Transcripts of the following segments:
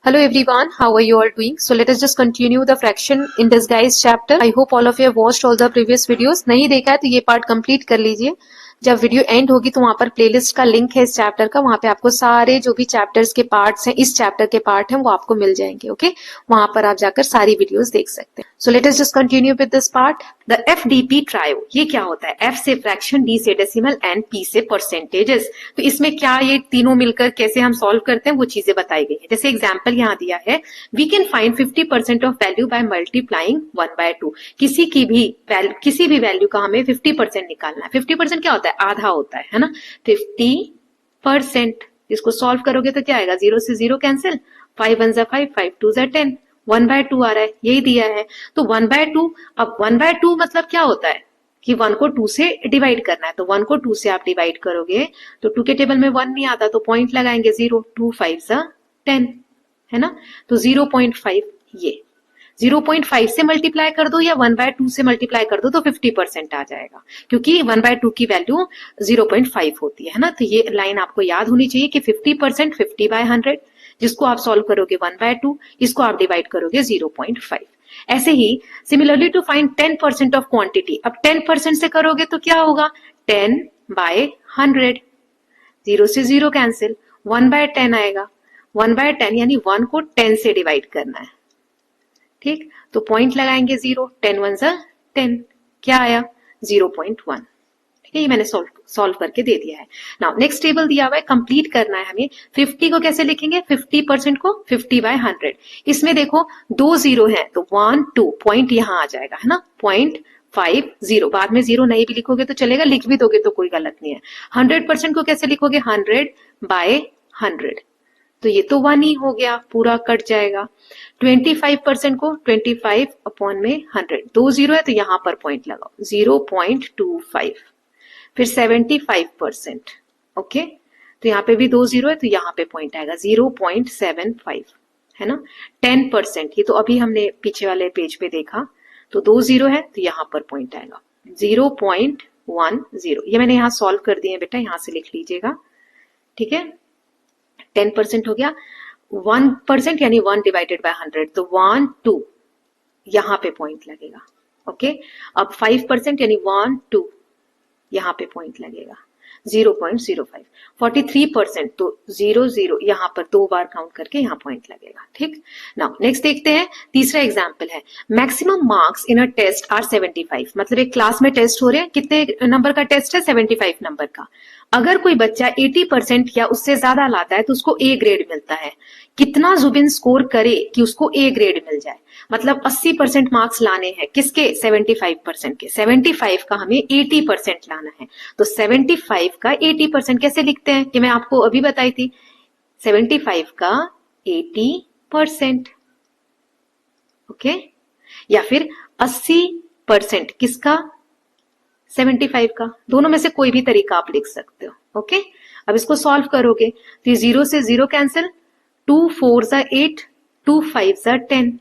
Hello everyone, how are you all doing? So let us just continue the fraction in disguise chapter. I hope all of you have watched all the previous videos. नहीं देखा है तो ये part complete कर लीजिए. जब video and होगी तो वहां पर प्लेलिस्ट का लिंक है इस चैप्टर का, वहां पे आपको सारे जो भी चैप्टर्स के पार्ट्स हैं, इस चैप्टर के पार्ट हैं, वो आपको मिल जाएंगे. ओके, वहां पर आप जाकर सारी वीडियोस देख सकते हैं. So let us just continue with this part. The FDP trio, ये क्या होता है? एफ से फ्रैक्शन, डी से डेसिमल एंड पी से परसेंटेजेस. तो इसमें क्या ये तीनों मिलकर कैसे हम सॉल्व करते हैं वो चीजें बताई गई है. जैसे एग्जाम्पल यहाँ दिया है, we can find 50% of value by multiplying 1/2. किसी भी वैल्यू का हमें 50% निकालना है. 50% क्या होता है? आधा होता है ना. 50%, इसको सॉल्व करोगे तो क्या आएगा? 0 से 0 कैंसिल, 5 1 5, 5 2 10, 1/2 आ रहा है, यही दिया है. तो 1/2, अब 1/2 मतलब क्या होता है कि 1 को 2 से डिवाइड करना है. तो 1 को 2 से आप डिवाइड करोगे तो 2 के टेबल में 1 नहीं आता, तो पॉइंट लगाएंगे 0. 2 5 10 है ना. तो 0.5, ये 0.5 से मल्टीप्लाई कर दो या 1/2 से मल्टीप्लाई कर दो तो 50% आ जाएगा, क्योंकि 1/2 की वैल्यू 0.5 होती है ना. तो ये लाइन आपको याद होनी चाहिए कि 50%, 50/100, जिसको आप सॉल्व करोगे 1/2, इसको आप डिवाइड करोगे 0.5. ऐसे ही similarly to find 10% of quantity. अब 10% से करोगे तो क्या होगा? 10/100, 0 से 0 कैंसिल, 1/10 आएगा. 1/10 यानी 1 को 10 से डिवाइड करना है. ठीक, तो पॉइंट लगाएंगे 0. 10 1 10, क्या आया? 0.1. ठीक है, ये मैंने सॉल्व करके दे दिया है. नाउ नेक्स्ट टेबल दिया हुआ है, कंप्लीट करना है हमें. 50 को कैसे लिखेंगे? 50% को 50/100. इसमें देखो 2 0 है तो 1 2, पॉइंट यहां आ जाएगा है ना. 0.50, बाद में 0 नहीं भी लिखोगे तो चलेगा, लिख भी दोगे तो कोई गलत नहीं है. 100% को कैसे लिखोगे? 100/100. तो ये तो 1 ही हो गया, पूरा कट जाएगा. 25% को 25/100, 2 0 है तो यहां पर पॉइंट लगाओ, 0.25. फिर 75%, ओके, तो यहाँ पे भी 2 0 है तो यहाँ पे पॉइंट आएगा 0.75 है ना. 10%, ये तो अभी हमने पीछे वाले पेज पे देखा, तो 2 0 है तो यहाँ पर पॉइंट आएगा 0.10. ये मैंने यहाँ सॉल्व कर दिए बेटा, यहां से लिख लीजिएगा. ठीक है, 10% हो गया. 1% यानी 1/100, तो 1 2, यहां पे पॉइंट लगेगा. ओके, अब 5% यानी 1 2, यहां पे पॉइंट लगेगा 0.05. 43%, तो 0 0, यहां पर 2 बार काउंट करके यहां पॉइंट लगेगा. ठीक, नाउ नेक्स्ट देखते हैं. तीसरा एग्जांपल है, maximum marks in a test are 75. मतलब एक क्लास में टेस्ट हो रहे हैं, कितने नंबर का टेस्ट है? 75 नंबर का. अगर कोई बच्चा 80% या उससे ज्यादा लाता है तो उसको ए ग्रेड मिलता है. कितना जुबिन स्कोर करे कि उसको ए ग्रेड मिल जाए? मतलब 80% मार्क्स लाने हैं, किसके? 75% के. 75 का हमें 80% लाना है. तो 75 का 80% कैसे लिखते हैं कि मैं आपको अभी बताई थी. 75 का 80%, ओके, या फिर 80% किसका? 75 का. दोनों में से कोई भी तरीका आप लिख सकते हो. ओके, अब इसको सॉल्व करोगे तो 0 से 0 कैंसिल, 2 4 8, 2 5 10,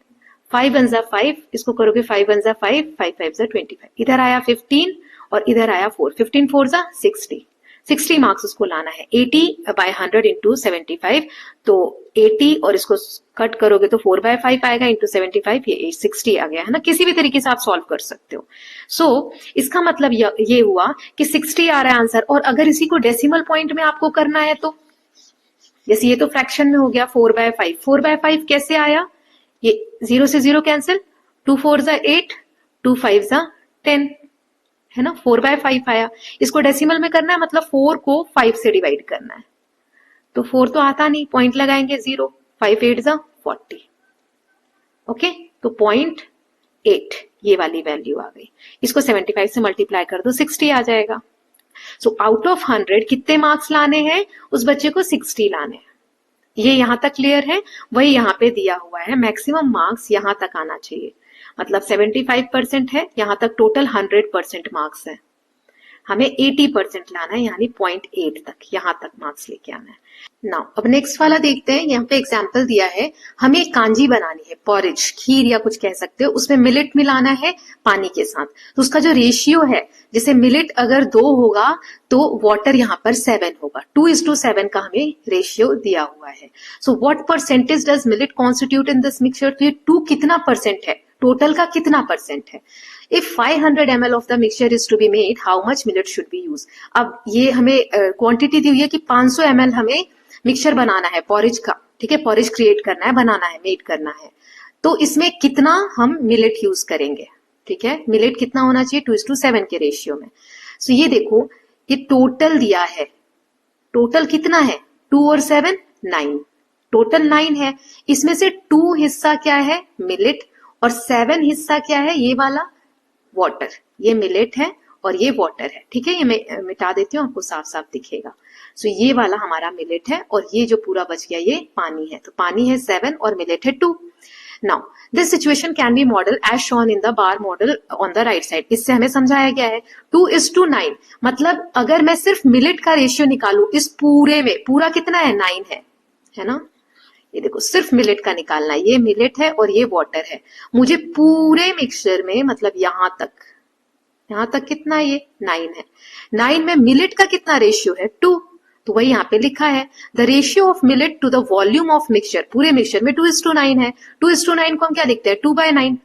5 1 5, इसको करोगे 5 1 5, 5 5 25. इधर आया 15 और इधर आया 4. 15 4 60. 60 मार्क्स उसको लाना है. 80/100 इंटू 75, तो 80 और इसको कट करोगे तो 4/5 आएगा इंटू 75, ये 60 आ गया है ना. किसी भी तरीके से आप सॉल्व कर सकते हो. सो इसका मतलब ये हुआ कि 60 आ रहा है आंसर. और अगर इसी को डेसिमल पॉइंट में आपको करना है तो, जैसे ये तो फ्रैक्शन में हो गया 4/5. 4/5 कैसे आया? ये 0 से 0 कैंसिल, 2 4 8, 2 5 10 है ना. 4/5 आया. इसको डेसिमल में करना है, मतलब 4 को 5 से डिवाइड करना है. तो 4 तो आता नहीं, पॉइंट लगाएंगे 0. 5 8 40. ओके, तो 0.8, ये वाली वैल्यू आ गई. इसको 75 से मल्टीप्लाई कर दो, 60 आ जाएगा. सो आउट ऑफ 100 कितने मार्क्स लाने हैं? उस बच्चे को 60 लाने हैं. ये यहां तक क्लियर है? वही यहां पे दिया हुआ है, मैक्सिमम मार्क्स यहां तक आना चाहिए. मतलब 75% है, यहां तक टोटल 100% मार्क्स है. हमें 80% लाना है, यानी 0.8 तक, यहां तक मार्क्स लेके आना है। नाउ अब नेक्स्ट वाला देखते हैं। यहाँ पे एग्जाम्पल दिया है, हमें एक कांजी बनानी है, पॉरेज, खीर या कुछ कह सकते हो, उसमें मिलेट मिलाना है पानी के साथ। तो उसका जो रेशियो है, जैसे मिलेट अगर 2 होगा तो वाटर यहाँ पर 7 होगा, 2:7 का हमें रेशियो दिया हुआ है। So what percentage does millet constitute in this mixture, तो ये 2 कितना परसेंट है, टोटल का कितना परसेंट है। If 500 ml of the mixture is to be made, how much millet should be used? अब ये हमें क्वांटिटी दी हुई है कि 500 ml हमें मिक्सचर बनाना है पॉरेज का, ठीक है, पॉरेज क्रिएट करना है, बनाना है, मेड करना है। तो इसमें कितना हम मिलेट यूज करेंगे, ठीक है, मिलेट कितना होना चाहिए, 2:7 के रेशियो में। सो ये देखो, ये टोटल दिया है, टोटल कितना है, 2 और 7 9, टोटल 9 है। इसमें से 2 हिस्सा क्या है, मिलेट, और 7 हिस्सा क्या है, ये वाला वाटर। ये मिलेट है और ये वाटर है, ठीक है, ये मैं मिटा देती हूँ, आपको साफ साफ दिखेगा। सो ये वाला हमारा मिलेट है और ये जो पूरा बच गया ये पानी है। तो पानी है 7 और मिलेट है 2। Now this situation can be model as shown in the bar model on the right side. इससे हमें समझाया गया है 2:9, मतलब अगर मैं सिर्फ मिलेट का रेशियो निकालू इस पूरे में, पूरा कितना है, 9 है ना। ये देखो, सिर्फ मिलेट का निकालना है, ये मिलेट है और ये वाटर है। मुझे पूरे मिक्सचर में, मतलब यहां तक कितना, ये 9 है। 9 में मिलेट का कितना रेशियो है, 2। तो वही यहाँ पे लिखा है, the ratio of millet to the volume of mixture, पूरे मिक्सचर में 2:9 है। 2:9 को हम क्या लिखते हैं, 2/9।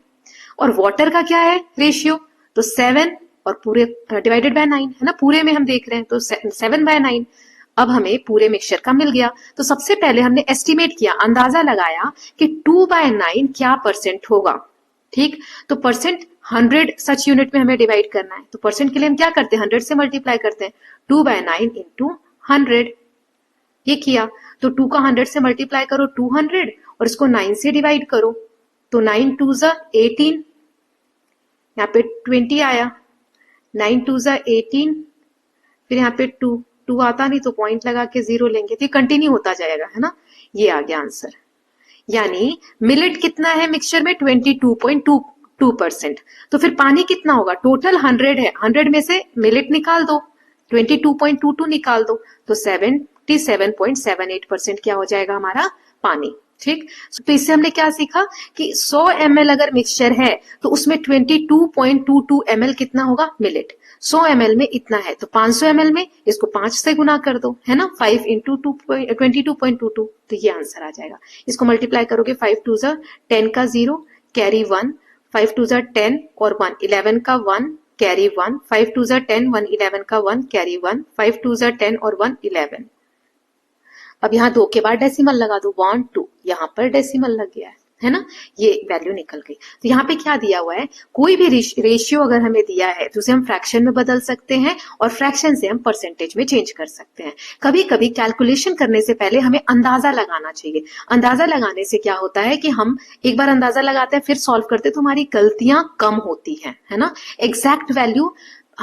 और वाटर का क्या है रेशियो, तो 7 और पूरे डिवाइडेड बाय 9 है ना, पूरे में हम देख रहे हैं, तो 7/9। अब हमें पूरे मिक्सचर का मिल गया। तो सबसे पहले हमने एस्टिमेट किया, अंदाजा लगाया कि 2/9 क्या परसेंट होगा, ठीक। तो परसेंट 100 सच यूनिट में हमें डिवाइड करना है, तो परसेंट के लिए हम क्या करते हैं, 100 से मल्टीप्लाई करते हैं, 2/9 इंटू 100, ये किया। तो 2 का 100 से मल्टीप्लाई करो 200, और इसको 9 से डिवाइड करो, तो 9 2 ज़ा 18, यहाँ पे 20 आया, 9 2 ज़ा 18, फिर यहाँ पे 2 आता नहीं तो पॉइंट लगा के 0 लेंगे, तो कंटिन्यू होता जाएगा, है ना। ये आ गया आंसर। यानी मिलेट कितना है मिक्सचर में, 22.22%। तो फिर पानी कितना होगा, टोटल 100 है, 100 में से मिलेट निकाल दो, 22.22 निकाल दो, तो 77.78% क्या हो जाएगा हमारा पानी, ठीक। तो इससे हमने क्या सीखा कि 100 ml अगर मिक्सचर है तो उसमें 22.22 ml कितना होगा मिलेट। 100 ml में इतना है तो 500 ml में इसको 5 से गुना कर दो, है ना, 5 इंटू 22.22, तो ये आंसर आ जाएगा। इसको मल्टीप्लाई करोगे, 5 2 ज़ा 10 का 0 कैरी 1, 5 2 ज़ा 10 और 1 11 का 1 कैरी 1, 5 2 ज़ा 10 1 11 का 1 कैरी 1, 5 2 ज़ा 10 और 1 11। अब यहाँ 2 के बाद डेसिमल लगा दो, 1 2, यहाँ पर डेसिमल लग गया है ना, ये वैल्यू निकल गई। तो यहाँ पे क्या दिया हुआ है, कोई भी रेशियो अगर हमें दिया है तो उसे हम फ्रैक्शन में बदल सकते हैं और फ्रैक्शन से हम परसेंटेज में चेंज कर सकते हैं। कभी कभी कैलकुलेशन करने से पहले हमें अंदाजा लगाना चाहिए। अंदाजा लगाने से क्या होता है कि हम एक बार अंदाजा लगाते हैं फिर सॉल्व करते हैं तो हमारी गलतियां कम होती हैं, है ना। एग्जैक्ट वैल्यू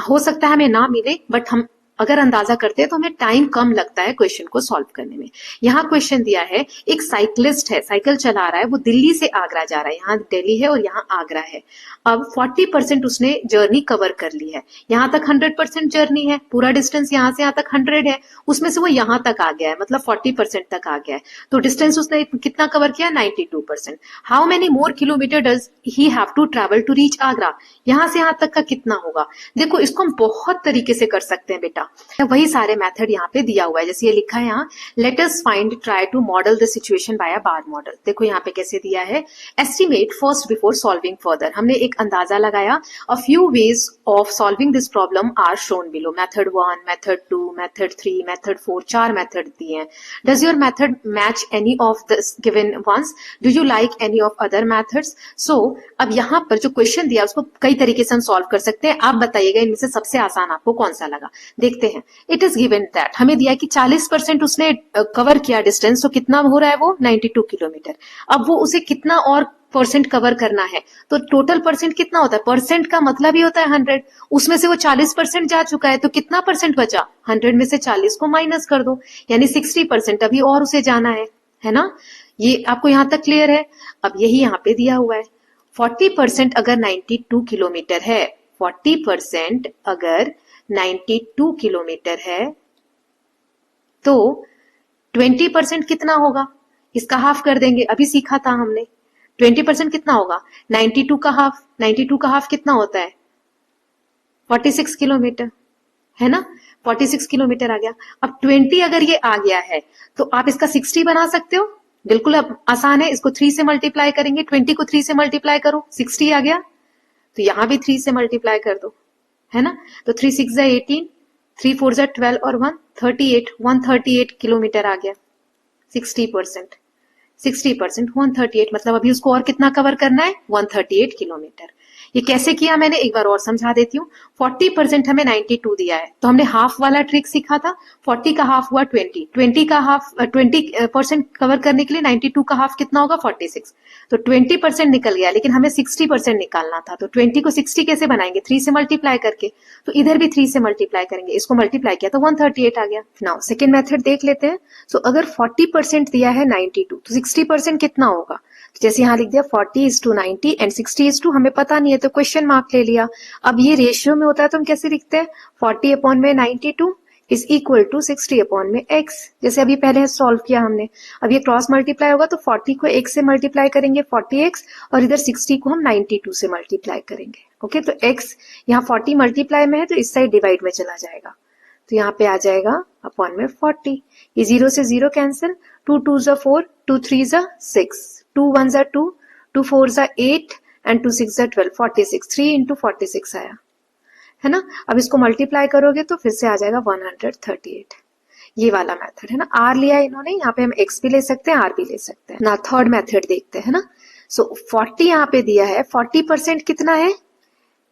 हो सकता है हमें ना मिले, बट हम अगर अंदाजा करते हैं तो हमें टाइम कम लगता है क्वेश्चन को सॉल्व करने में। यहाँ क्वेश्चन दिया है, एक साइकिलिस्ट है, साइकिल चला रहा है, वो दिल्ली से आगरा जा रहा है, यहाँ दिल्ली है और यहाँ आगरा है। अब 40% उसने जर्नी कवर कर ली है, यहाँ तक 100% जर्नी है, पूरा डिस्टेंस यहाँ से यहाँ तक 100 है, उसमें से वो यहाँ तक आ गया है, मतलब 40% तक आ गया है। तो डिस्टेंस उसने कितना कवर किया, 92%। How many more kilometre does he have to travel to reach Agra, यहाँ से यहाँ तक का कितना होगा। देखो इसको हम बहुत तरीके से कर सकते हैं बेटा, वही सारे मेथड यहाँ पे दिया हुआ है। जैसे ये लिखा है यहाँ, let us find try to model the situation by a bar model. देखो यहाँ पे कैसे दिया है, estimate first before solving further. हमने एक अंदाजा लगाया। A few ways of solving this problem are shown below, method 1, method 2, method 3, method 4, 4 method दिए हैं। Does your method match any of this given ones, do you like any of other methods. सो अब यहाँ पर जो question दिया उसको कई तरीके से हम सॉल्व कर सकते हैं। आप बताइएगा इनमें से सबसे आसान आपको कौन सा लगा। देखते हैं, इट इज गिवन दैट, हमें दिया कि 40% उसने कवर किया डिस्टेंस, तो कितना हो रहा है वो 92 किलोमीटर। अब वो उसे कितना और परसेंट कवर करना है, तो टोटल परसेंट कितना होता है, परसेंट का मतलब ही होता है 100, उसमें से वो 40% जा चुका है, तो कितना परसेंट बचा, 100 में से 40 को माइनस कर दो, यानी 60% अभी और उसे जाना है ना। ये आपको यहां तक क्लियर है। अब यही यहाँ पे दिया हुआ है, 40% अगर 92 किलोमीटर है, 40% अगर 92 किलोमीटर है तो 20% कितना होगा? इसका हाफ कर देंगे, अभी सीखा था हमने। 20% कितना होगा? 92 का हाफ, 92 का हाफ कितना होता है? 46 किलोमीटर, है ना? 46 किलोमीटर आ गया। अब 20 अगर ये आ गया है तो आप इसका 60 बना सकते हो। बिल्कुल अब आसान है, इसको 3 से मल्टीप्लाई करेंगे। 20 को 3 से मल्टीप्लाई करो, 60 आ गया। तो यहां भी 3 से मल्टीप्लाई कर दो, है ना? तो 3 6 18, 3 4 12 और 1 38, 138 किलोमीटर आ गया। 60%, 60%, 138, मतलब अभी उसको और कितना कवर करना है? 138 किलोमीटर। ये कैसे किया मैंने एक बार और समझा देती हूँ। 40% हमें 92 दिया है, तो हमने हाफ वाला ट्रिक सीखा था। 40 का हाफ हुआ 20, 20 का हाफ 20% कवर करने के लिए 92 का हाफ कितना होगा? 46। तो 20% निकल गया, लेकिन हमें 60% निकालना था। तो 20 को 60 कैसे बनाएंगे? 3 से मल्टीप्लाई करके। तो इधर भी 3 से मल्टीप्लाई करेंगे, इसको मल्टीप्लाई किया तो 138 आ गया। नाउ सेकेंड मेथड देख लेते हैं। सो अगर 40% दिया है 92, तो 60% कितना होगा? जैसे यहां लिख दिया 40:90 एंड 60:2, हमें पता नहीं है तो क्वेश्चन मार्क ले लिया। अब ये रेशियो में होता है तो हम कैसे लिखते हैं? 40/92 इज इक्वल टू 60/x। जैसे अभी पहले सॉल्व किया हमने। अब ये क्रॉस मल्टीप्लाई होगा तो 40 को x से मल्टीप्लाई करेंगे 40x, और इधर 60 को हम 92 से मल्टीप्लाई करेंगे। ओके, तो x यहाँ 40 मल्टीप्लाई में है तो इस साइड डिवाइड में चला जाएगा, तो यहाँ पे आ जाएगा अपॉन में 40। ये 0 से 0 कैंसिल, 2 2 4, 2 3 6, 2 1 2, 2 4 8 एंड 2 6 12, 46, 3 इंटू 46 आया, है ना? अब इसको मल्टीप्लाई करोगे तो फिर से आ जाएगा 138। ये वाला मेथड है ना। आर लिया इन्होंने, यहाँ पे हम एक्स भी ले सकते हैं, आर भी ले सकते हैं ना। थर्ड मेथड देखते हैं ना। सो 40 यहाँ पे दिया है, 40% कितना है?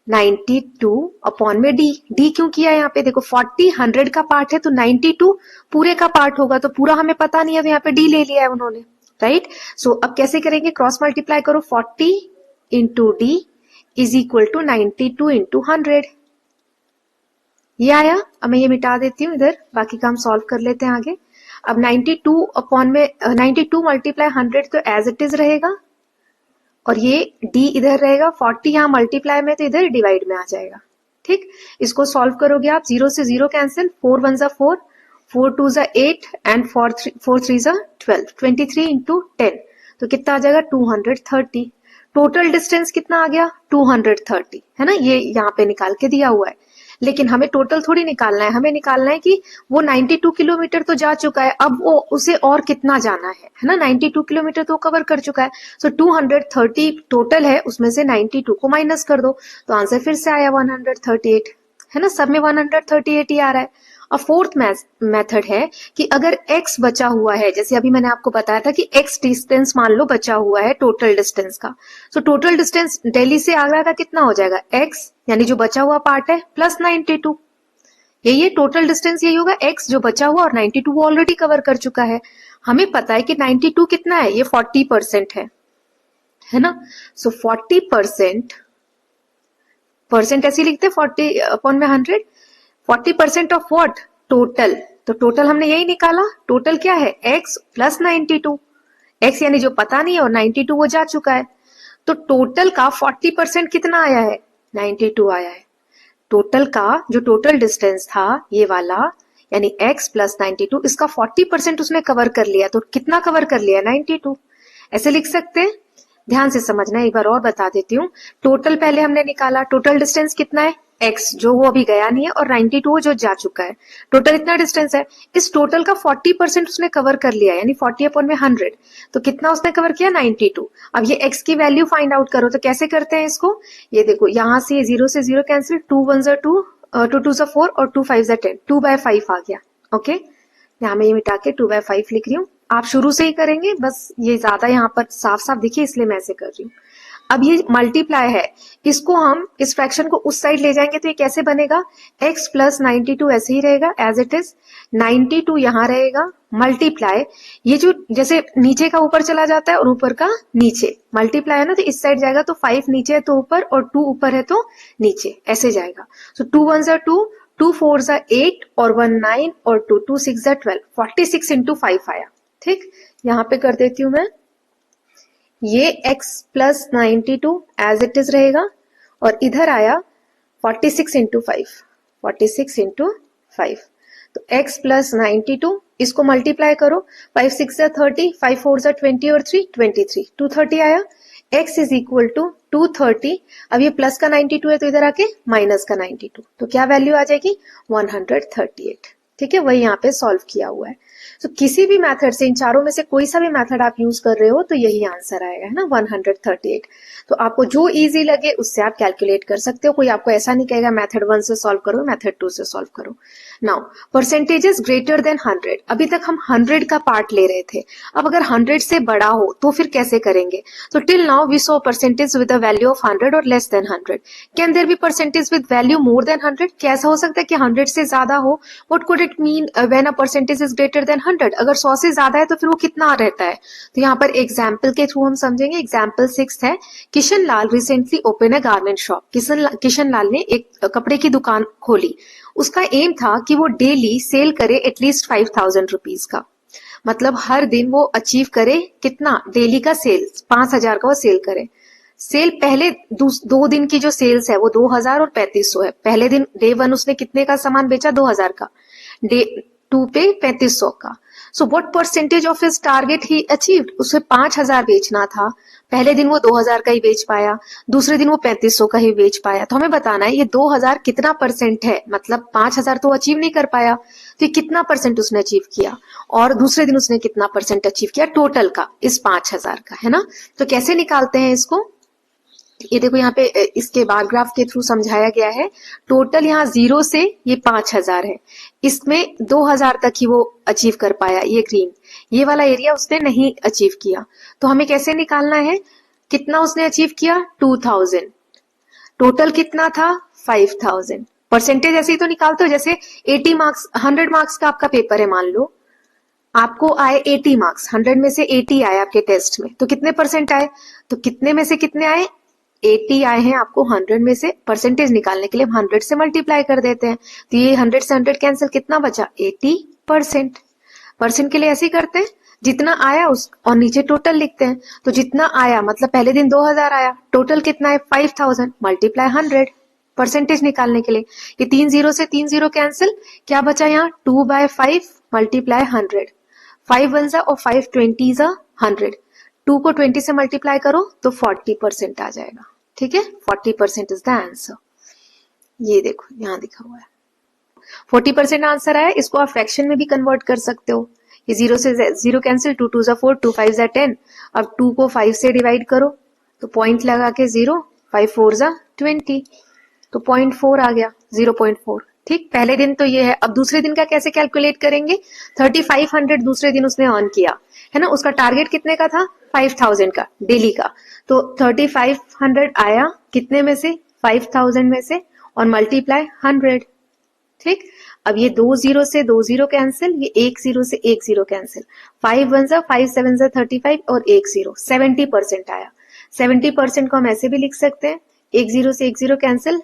92 अपॉन में डी। डी क्यों किया यहाँ पे? देखो 40 100 का पार्ट है तो 92 पूरे का पार्ट होगा, तो पूरा हमें पता नहीं है तो यहाँ पे डी ले लिया है उन्होंने, राइट? सो अब कैसे करेंगे? क्रॉस मल्टीप्लाई करो, 40 into d is equal to 92 into 100। ये आया। अब मैं ये मिटा देती हूँ इधर, बाकी काम सॉल्व कर लेते हैं आगे। अब 92 अपॉन में 92 मल्टीप्लाई 100 तो एज इट इज रहेगा, और ये d इधर रहेगा। 40 यहाँ मल्टीप्लाई में तो इधर डिवाइड में आ जाएगा। ठीक, इसको सॉल्व करोगे आप, 0 से 0 कैंसिल, 4 1 4, 4 2 8 एंड 4 3 12, 23 इंटू 10, तो कितना आ जाएगा? 230। टोटल डिस्टेंस कितना आ गया? 230, है ना? ये यहाँ पे निकाल के दिया हुआ है, लेकिन हमें टोटल थोड़ी निकालना है, हमें निकालना है कि वो 92 किलोमीटर तो जा चुका है, अब वो उसे और कितना जाना है ना? 92 किलोमीटर तो कवर कर चुका है। सो 230 टोटल है, उसमें से 92 को माइनस कर दो, तो आंसर फिर से आया 138, है ना? सब में 138 ही आ रहा है। अब फोर्थ मेथड है कि अगर x बचा हुआ है, जैसे अभी मैंने आपको बताया था कि x डिस्टेंस मान लो बचा हुआ है टोटल डिस्टेंस का। सो टोटल डिस्टेंस दिल्ली से आगरा का कितना हो जाएगा? x यानी जो बचा हुआ पार्ट है प्लस 92, यही है टोटल डिस्टेंस, यही होगा x जो बचा हुआ, और 92 वो ऑलरेडी कवर कर चुका है। हमें पता है कि 92 कितना है? ये 40% है ना? सो 40% ऐसे लिखते हैं 40 अपॉन में 100, 40% ऑफ व्हाट? टोटल। तो टोटल हमने यही निकाला, टोटल क्या है? x प्लस 92, x यानी जो पता नहीं है और 92 वो जा चुका है, तो टोटल का 40% कितना आया है? 92 आया है। टोटल का जो टोटल डिस्टेंस था ये वाला, यानी x प्लस 92, इसका 40% उसने कवर कर लिया, तो कितना कवर कर लिया? 92। ऐसे लिख सकते हैं, ध्यान से समझना, एक बार और बता देती हूँ। टोटल पहले हमने निकाला, टोटल डिस्टेंस कितना है? x जो वो अभी गया नहीं है, और 92 जो जा चुका है, टोटल इतना डिस्टेंस है। इस टोटल का 40% उसने कवर कर लिया, यानी 40 अपॉन में 100, तो कितना उसने कवर किया? 92। अब ये x की वैल्यू फाइंड आउट करो, तो कैसे करते हैं इसको? ये देखो, यहां से 0 से 0 कैंसिल, 2 1 2, 2 2 4 और 2 5 10, 2/5 आ गया। ओके, यहाँ मैं ये मिटा के 2/5 लिख रही हूँ, आप शुरू से ही करेंगे, बस ये ज्यादा यहाँ पर साफ साफ दिखिए इसलिए मैं ऐसे कर रही हूँ। अब ये मल्टीप्लाई है, इसको हम इस फ्रैक्शन को उस साइड ले जाएंगे तो ये कैसे बनेगा? x प्लस 92 ऐसे ही रहेगा एज इट इज, 92 यहाँ रहेगा, मल्टीप्लाई, ये जो जैसे नीचे का ऊपर चला जाता है और ऊपर का नीचे, मल्टीप्लाई है ना, तो इस साइड जाएगा, तो 5 नीचे है तो ऊपर, और 2 ऊपर है तो नीचे, ऐसे जाएगा। सो 2 1 2, 2 4 8 और 1 9 और 2 2 6 12, 46 इंटू 5 आया। ठीक, यहाँ पे कर देती हूँ मैं, ये x plus 92 as it is रहेगा, और इधर आया 46 इंटू 5, 46 इंटू 5, तो x प्लस 92, इसको मल्टीप्लाई करो, 5 6 30, 5 4 20 और 3 23, 230 आया। x इज इक्वल टू 230, अब ये प्लस का 92 है तो इधर आके माइनस का 92, तो क्या वैल्यू आ जाएगी 138। ठीक है, वही यहाँ पे सॉल्व किया हुआ है। तो किसी भी मेथड से, इन चारों में से कोई सा भी मेथड आप यूज कर रहे हो तो यही आंसर आएगा, है ना, 138। तो आपको जो इजी लगे उससे आप कैलकुलेट कर सकते हो, कोई आपको ऐसा नहीं कहेगा मेथड 1 से सॉल्व करो, मेथड 2 से सॉल्व करो। नाउ परसेंटेजेस ग्रेटर देन 100, अभी तक हम 100 का पार्ट ले रहे थे, अब अगर 100 से बड़ा हो तो फिर कैसे करेंगे? तो till now we saw percentage with the value of 100 और less than 100। Can there be percentage with value more than 100? कैसा हो सकता है कि 100 से ज्यादा हो? What could it mean when a percentage is greater than 100? अगर 100 से ज्यादा है तो फिर वो कितना रहता है? तो यहाँ पर एग्जाम्पल के थ्रू हम समझेंगे। एग्जाम्पल 6 है, Kishan Lal recently open a garment shop. Kishan Lal ने एक कपड़े की दुकान खोली, उसका एम था कि वो डेली सेल करे एटलीस्ट 5000 रुपीज का, मतलब हर दिन वो अचीव करे कितना डेली का सेल, 5000 का वो सेल करे। सेल पहले 2 दिन की जो सेल्स है वो 2000 और 3500 है। पहले दिन डे 1 उसने कितने का सामान बेचा? 2000 का, डे 2 पे 3500 का। So what percentage of his target he achieved? उसे 5000 बेचना था, पहले दिन वो 2000 का ही बेच पाया, दूसरे दिन वो 3500 का ही बेच पाया। तो हमें बताना है ये 2000 कितना परसेंट है, मतलब 5000 तो अचीव नहीं कर पाया, तो ये कितना परसेंट उसने अचीव किया, और दूसरे दिन उसने कितना परसेंट अचीव किया टोटल का इस 5000 का, है ना। तो कैसे निकालते हैं इसको? ये देखो यहाँ पे इसके बार ग्राफ के थ्रू समझाया गया है। टोटल यहाँ 0 से ये 5000 है, इसमें 2000 तक ही वो अचीव कर पाया, ये ग्रीन, ये वाला एरिया उसने नहीं अचीव किया। तो हमें कैसे निकालना है, कितना उसने अचीव किया? 2000, टोटल कितना था? 5000। परसेंटेज ऐसे ही तो निकालते हो, जैसे 80 मार्क्स, 100 मार्क्स का आपका पेपर है, मान लो आपको आए 80 मार्क्स, 100 में से 80 आए आपके टेस्ट में, तो कितने परसेंट आए? तो कितने में से कितने आए? 80 आए हैं आपको 100 में से। परसेंटेज निकालने के लिए हम 100 से मल्टीप्लाई कर देते हैं, तो ये 100 से 100 कैंसिल, कितना बचा? 80%। परसेंट के लिए ऐसे ही करते हैं, जितना आया उस और नीचे टोटल लिखते हैं। तो जितना आया मतलब पहले दिन 2000 आया, टोटल कितना है? 5000, मल्टीप्लाई 100 परसेंटेज निकालने के लिए। ये 3 0 से 3 0 कैंसिल, क्या बचा यहाँ? 2/5 मल्टीप्लाई 100, 5 1 जा और 5 20 जा 100, 2 को 20 से मल्टीप्लाई करो तो 40% आ जाएगा। ठीक है, 40% इज द आंसर। ये देखो यहाँ लिखा हुआ है 40% आंसर आया। इसको आप फ्रैक्शन में भी कन्वर्ट कर सकते हो। ये 0 से 0 कैंसिल, 2 2 जा 4, 2 5 जा 10। अब 2 को 5 से डिवाइड करो तो पॉइंट लगा के 0, 5 4 जा 20, तो 0.4 आ गया, 0.4। ठीक, पहले दिन तो ये है। अब दूसरे दिन का कैसे कैलकुलेट करेंगे? 3500 दूसरे दिन उसने अर्न किया, है ना। उसका टारगेट कितने का था? 5000 का डेली का। तो 3500 आया कितने में से? 5000 में से, और मल्टीप्लाई 100। ठीक, अब ये 2 0 से 2 0 कैंसिल, ये 1 0 से 1 0 कैंसिल, 5 1 जा 5 7 जा 35 और 1 0, 70% आया। 70% को हम ऐसे भी लिख सकते हैं, 1 0 से 1 0 कैंसिल,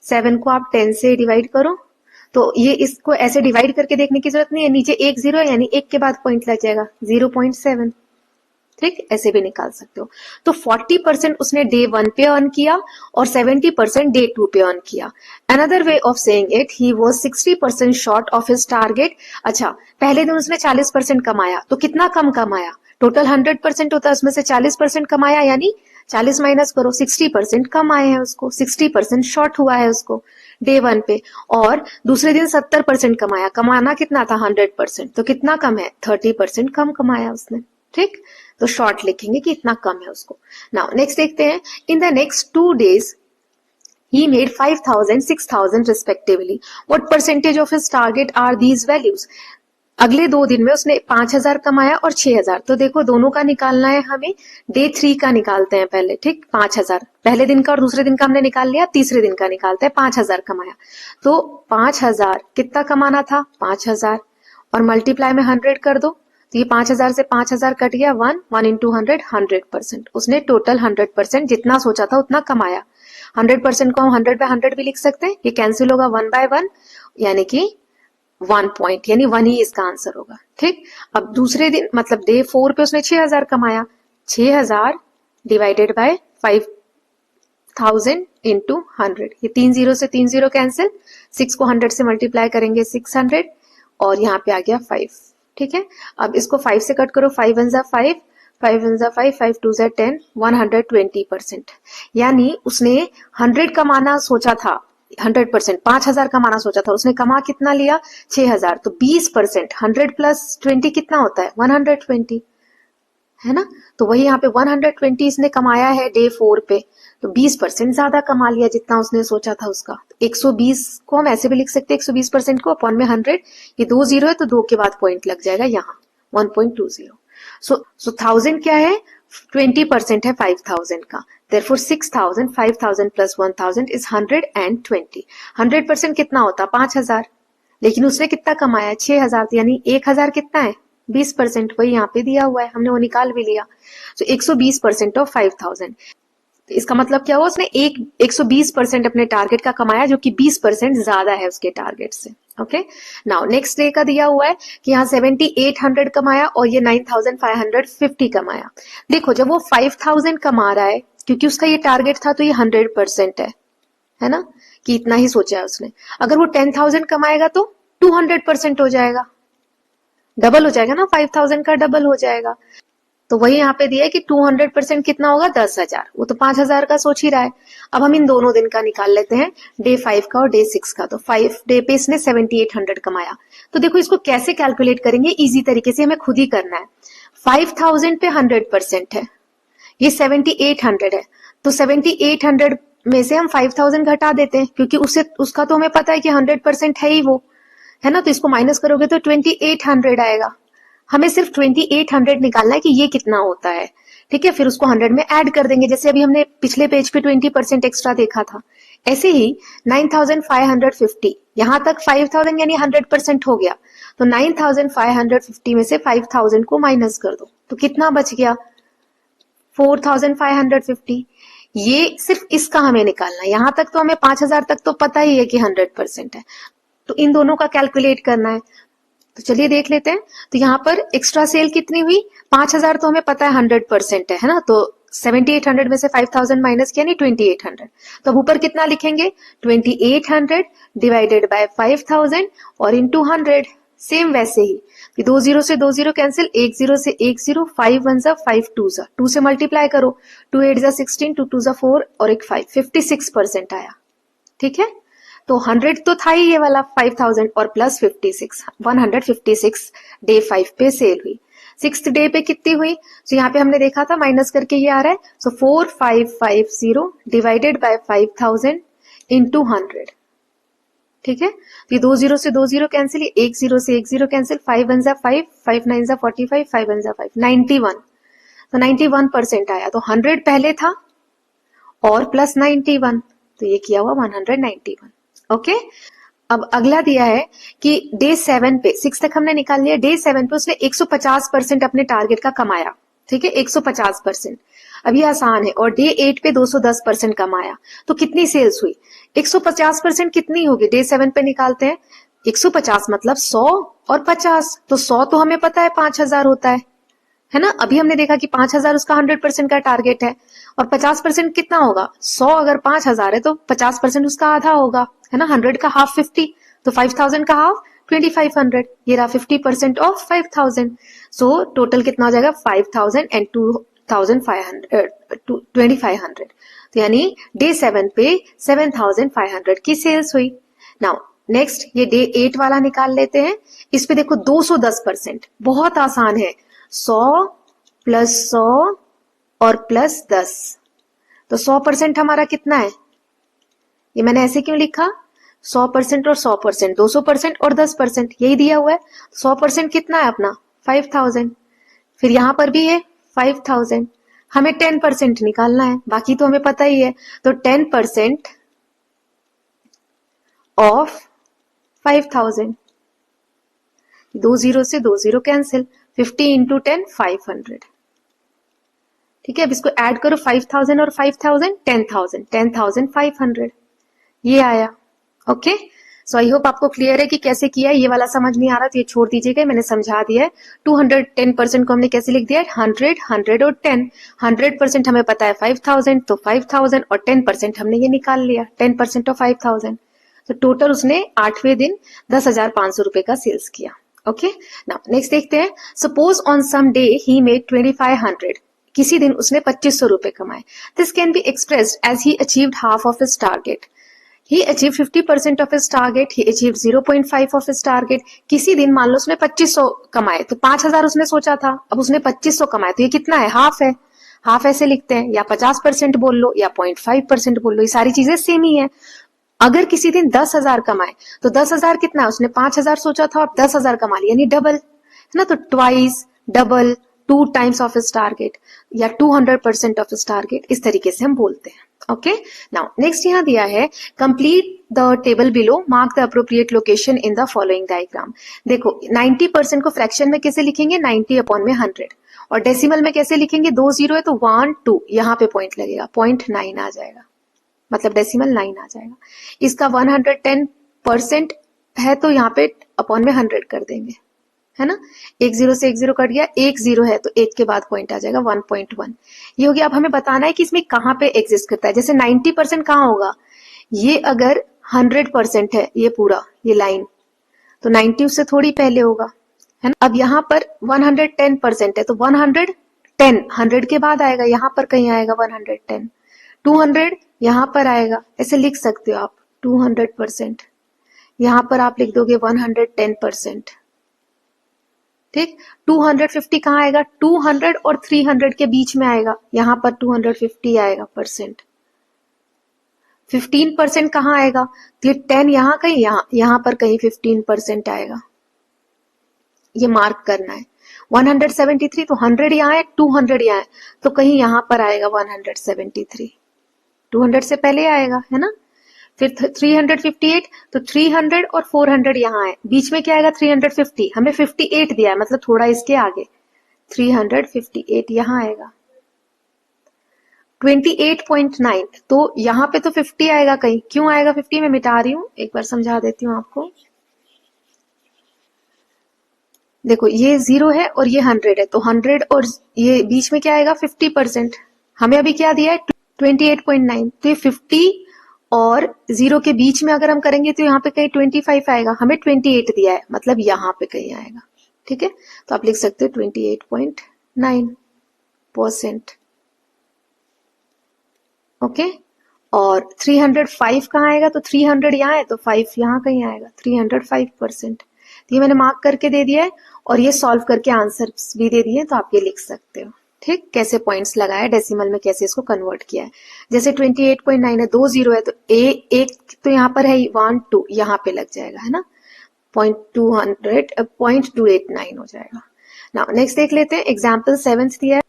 7 को आप 10 से डिवाइड करो, तो ये इसको ऐसे डिवाइड करके देखने की जरूरत नहीं है, नीचे 1 0 है यानी 1 के बाद पॉइंट लग जाएगा, 0.7। ठीक, ऐसे भी निकाल सकते हो। तो 40% उसने डे 1 पे अर्न किया और 70% डे 2 पे अर्न किया। Another way of saying it, he was 60% short of his target. अच्छा, पहले दिन उसने 40% कमाया, तो कितना कम कमाया? टोटल 100% होता है, उसमें से 40% कमाया, यानी 40 माइनस करो, 60% कम आए हैं उसको, 60% शॉर्ट हुआ है उसको डे 1 पे। और दूसरे दिन 70% कमाया, कमाना कितना था? 100%, तो कितना कम है? 30% कम कमाया उसने। ठीक, तो शॉर्ट लिखेंगे कि इतना कम है उसको। नाउ नेक्स्ट देखते हैं, in the next 2 days he made 5000 6000 respectively, what percentage of his target are these values? अगले 2 दिन में उसने 5000 कमाया और 6000, तो देखो दोनों का निकालना है हमें। डे 3 का निकालते हैं पहले। ठीक, 5000 पहले दिन का और दूसरे दिन का हमने निकाल लिया, तीसरे दिन का निकालते हैं। 5000 कमाया, तो 5000 कितना कमाना था? 5000, और मल्टीप्लाई में 100 कर दो, तो ये 5000 से 5000 कट गया, 1 इंटू 100, 100%। उसने टोटल 100% जितना सोचा था उतना कमाया। 100% को हम 100/100 भी लिख सकते हैं, ये कैंसिल होगा 1/1, यानी कि 1 पॉइंट, यानी 1 ही इसका आंसर होगा। ठीक, अब दूसरे दिन मतलब डे 4 पे उसने 6000 कमाया, 6000 डिवाइडेड बाय 1000 इंटू 100, ये 3 जीरो से 3 जीरो कैंसिल, 6 को 100 से मल्टीप्लाई करेंगे 600 और यहाँ पे आ गया 5। ठीक है, अब इसको 5 से कट करो, 5 1 जा 5, 5 1 जा 5, 5 2 जा 10, 120%। यानी उसने 100 कमाना सोचा था, 100%, 5000 कमाना सोचा था, उसने कमा कितना लिया, 6000। तो 20%, 100 प्लस 20 कितना होता है, 120, है ना। तो वही यहाँ पे 120 इसने कमाया है डे 4 पे, तो 20% ज्यादा कमा लिया जितना उसने सोचा था उसका। 120 को हम ऐसे भी लिख सकते हैं, 120% को अपॉन में 100, ये 2 जीरो है तो 2 के बाद पॉइंट लग जाएगा यहाँ 1.20। सो 1000 क्या है, 20% है 5000 का, therefore 6000, 5000 प्लस 1000 इज 120। 100% कितना होता, 5000, लेकिन उसने कितना कमाया, 6000, यानी 1000 कितना है, 20%, वही यहाँ पे दिया हुआ है, हमने वो निकाल भी लिया। तो 120% ऑफ 5000, इसका मतलब क्या हुआ, उसने 120% अपने टारगेट का कमाया, जो कि 20% ज्यादा है उसके टारगेट से। ओके, नाउ नेक्स्ट डे का दिया हुआ है कि यहाँ 7800 कमाया और ये 9550 कमाया। देखो जब वो 5000 कमा रहा है, क्योंकि उसका ये टारगेट था, तो ये 100% है ना, कि इतना ही सोचा है उसने। अगर वो 10,000 कमाएगा तो 200% हो जाएगा, डबल हो जाएगा ना, 5000 का डबल हो जाएगा। तो वही यहाँ पे दिया है कि 200% कितना होगा, 10,000। वो तो 5,000 का सोच ही रहा है। अब हम इन दोनों दिन का निकाल लेते हैं, डे 5 का और डे 6 का। तो 5 डे पे इसने 7800 कमाया। तो देखो इसको कैसे कैलकुलेट करेंगे, इजी तरीके से हमें खुद ही करना है। 5000 पे 100% है, ये 7800 है, तो 7800 में से हम 5000 घटा देते हैं, क्योंकि उसका तो हमें पता है कि 100% है ही वो, है ना। तो इसको माइनस करोगे तो 2800 आएगा। हमें सिर्फ 2800 निकालना है कि ये कितना होता है। ठीक है, फिर उसको 100 में ऐड कर देंगे, जैसे अभी हमने पिछले पेज पे 20% एक्स्ट्रा देखा था। ऐसे ही 9550, यहां तक 5000 यानी 100% हो गया, तो 9550 में से 5000 को माइनस कर दो, तो कितना बच गया, 4550। ये सिर्फ इसका हमें निकालना है, यहां तक तो हमें 5000 तक तो पता ही है कि 100% है, तो इन दोनों का कैलकुलेट करना है। तो चलिए देख लेते हैं। तो यहाँ पर एक्स्ट्रा सेल कितनी हुई, 5000 तो हमें पता है 100% है ना, तो 7800 में से 5000 माइनस किया, नहीं 2800। तो अब ऊपर कितना लिखेंगे, 2800 डिवाइडेड बाय 5000 और इंटू 100। सेम वैसे ही, 2 जीरो से 2 जीरो कैंसिल, 1 जीरो से 1 जीरो, 5 1 जा 5 2 जा, 2 से मल्टीप्लाई करो, 2 8 जा 16, 2 2 जा 4 और एक 5, 56% आया। ठीक है, तो 100 तो था ही ये वाला 5000 और प्लस 56, 156 डे 5 पे सेल हुई। 6th डे पे कितनी हुई, तो यहाँ पे हमने देखा था माइनस करके ये आ रहा है, सो 4550 डिवाइडेड बाय 5000 इंटू 100। ठीक है, तो ये 2 जीरो से 2 जीरो कैंसिल, 1 जीरो से 1 जीरो कैंसिल, 5 1 जा 5, 5 9 जा 45, 5 1 जा 5, 91। तो 91% आया, तो 100 पहले था और प्लस 91, तो ये किया हुआ 191। ओके, अब अगला दिया है कि डे 7 पे, 6 तक हमने निकाल लिया, डे 7 पे उसने 150% अपने टारगेट का कमाया। ठीक है, 150%। अब ये आसान है, और डे 8 पे 210% कमाया, तो कितनी सेल्स हुई, 150% कितनी होगी, डे 7 पे निकालते हैं। 150 मतलब 100 और 50, तो 100 तो हमें पता है 5000 होता है ना। अभी हमने देखा कि 5000 उसका 100% का टारगेट है, और 50% कितना होगा, 100 अगर 5000 है तो 50% उसका आधा होगा, है ना। 100 का हाफ 50, तो 5000 का हाफ 2500, ये रहा 50% ऑफ 5000। सो टोटल कितना हो जाएगा, 5000 एंड 2500, तो यानी डे 7 पे 7500 की सेल्स हुई। नाउ नेक्स्ट ये डे 8 वाला निकाल लेते हैं। इस पे देखो 210%, बहुत आसान है, 100 प्लस 100 और प्लस 10, तो 100% हमारा कितना है, ये मैंने ऐसे क्यों लिखा, 100% और 100%, 200% और 10%, यही दिया हुआ है। 100% कितना है अपना 5000, फिर यहां पर भी है 5000, हमें 10% निकालना है, बाकी तो हमें पता ही है। तो 10% ऑफ 5000, 2 जीरो से 2 जीरो कैंसिल, 50 इंटू 10 500। ठीक है, अब इसको ऐड करो, 5000 और 5000, 10,000, 10,500 ये आया। ओके, सो आई होप आपको क्लियर है कि कैसे किया है। ये वाला समझ नहीं आ रहा तो ये छोड़ दीजिएगा, मैंने समझा दिया है। 210% को हमने कैसे लिख दिया है, 100, 100 और 10। 100% हमें पता है 5000, तो 5000 और 10% हमने ये निकाल लिया, 10% ऑफ 5000। तो टोटल उसने 8वें दिन 10,500 रुपए का सेल्स किया। ओके, नाउ नेक्स्ट देखते हैं। Suppose on some day he made 2500, किसी दिन उसने 2500 रुपए कमाए। This can be expressed as he achieved half of his target. He achieved 50% of his target. He achieved 0.5 of his target. किसी दिन मान लो उसने 2500 कमाए, तो 5000 उसने सोचा था, अब उसने 2500 कमाए, तो ये कितना है, हाफ है। हाफ ऐसे लिखते हैं, या 50% बोल लो या 0.5% बोल लो, ये सारी चीजें सेम ही है। अगर किसी दिन 10,000 कमाए तो 10,000 कितना है, उसने 5,000 सोचा था, अब 10,000 कमा लिया, यानी डबल है ना। तो twice, double, 2 times of his target या 200% ऑफ हिज टारगेट, इस तरीके से हम बोलते हैं। ओके, नाउ नेक्स्ट यहां दिया है, complete the table below, mark the appropriate location in the following diagram. देखो 90% को फ्रैक्शन में कैसे लिखेंगे, 90/100, और डेसिमल में कैसे लिखेंगे, 2 0 है तो 1 2, यहाँ पे पॉइंट लगेगा, 0.9 आ जाएगा, मतलब डेसिमल 9 आ जाएगा। इसका 110% है तो यहाँ पे अपॉन में 100 कर देंगे, है ना। 1 0 से 1 0 कट गया, 1 0 है तो 1 के बाद पॉइंट आ जाएगा 1.1। ये हो गया। अब हमें बताना है कि इसमें कहां पे एग्जिस्ट करता है। जैसे 90% कहां होगा, ये अगर 100% है ये पूरा ये लाइन, तो 90 उससे थोड़ी पहले होगा, है ना। अब यहाँ पर 110% है तो 110 100 के बाद आएगा, यहाँ पर कहीं आएगा 110। 200 यहाँ पर आएगा, ऐसे लिख सकते हो आप 200%, यहाँ पर आप लिख दोगे 110%, ठीक। 250 कहाँ आएगा, 200 और 300 के बीच में आएगा, यहां पर 250 आएगा परसेंट। 15% कहाँ आएगा, तो ये 10 यहां कहीं, यहां पर कहीं 15% आएगा, ये मार्क करना है। 173 तो 100 यहाँ है, 200 यहाँ है, तो कहीं यहां पर आएगा 173, 200 से पहले आएगा, है ना। फिर 358, तो 300 और 400 यहाँ है, बीच में क्या आएगा 350, हमें 58 दिया है, मतलब थोड़ा इसके आगे 358 यहाँ आएगा। 28.9, तो यहाँ पे तो 50 आएगा कहीं, क्यों आएगा 50, मैं मिटा रही हूं, एक बार समझा देती हूँ आपको। देखो ये 0 है और ये 100 है, तो 100 और ये बीच में क्या आएगा 50%, हमें अभी क्या दिया है 28.9, तो ये 50 और 0 के बीच में अगर हम करेंगे तो यहाँ पे कहीं 25 आएगा, हमें 28 दिया है, मतलब यहाँ पे कहीं आएगा, ठीक है। तो आप लिख सकते हो 28.9%। ओके, और 305 कहाँ आएगा, तो 300 यहाँ है तो 5 यहाँ कहीं आएगा, 305%। तो ये मैंने मार्क करके दे दिया है, और ये सॉल्व करके आंसर भी दे दिए, तो आप ये लिख सकते हो, ठीक। कैसे पॉइंट्स लगाया, डेसिमल में कैसे इसको कन्वर्ट किया है। जैसे 28.9 है, 2 0 है, तो एक तो यहाँ पर है 1 2, यहाँ पे लग जाएगा, है ना, 0.289 हो जाएगा। नाउ नेक्स्ट देख लेते हैं, एग्जाम्पल 7 दिया है।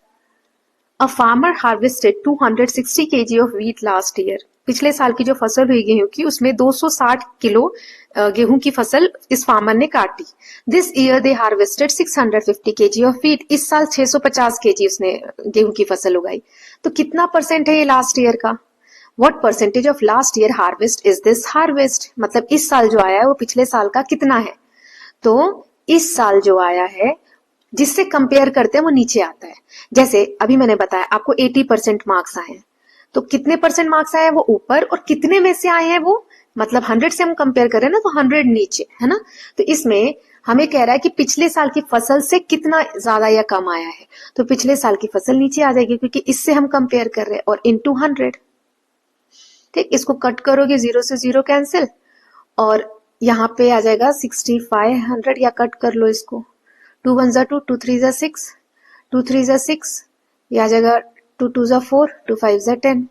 A farmer harvested 260 kg of wheat last year. पिछले साल की जो फसल हुई गेहूं की, उसमें 260 किलो गेहूं की फसल इस फार्मर ने काटी। This year they harvested 650 kg of wheat. इस साल 650 kg उसने गेहूं की फसल उगाई। तो कितना परसेंट है ये लास्ट ईयर का? What percentage of last year harvest is this harvest? मतलब इस साल जो आया है वो पिछले साल का कितना है? तो इस साल जो आया है जिससे कंपेयर करते हैं वो नीचे आता है। जैसे अभी मैंने बताया आपको 80% मार्क्स आए हैं, तो कितने परसेंट मार्क्स आए हैं वो ऊपर, और कितने में से आए हैं वो, मतलब 100 से हम कंपेयर करें ना तो 100 नीचे, है ना। तो इसमें हमें कह रहा है कि पिछले साल की फसल से कितना ज्यादा या कम आया है, तो पिछले साल की फसल नीचे आ जाएगी क्योंकि इससे हम कंपेयर कर रहे हैं, और इनटू 100, ठीक। इसको कट करोगे 0 से 0 कैंसिल, और यहाँ पे आ जाएगा 6500, या कट कर लो इसको, 2 1 2, 2 3 6, 2 3 6, ये आ जाएगा 2 2 4, 2 5 10,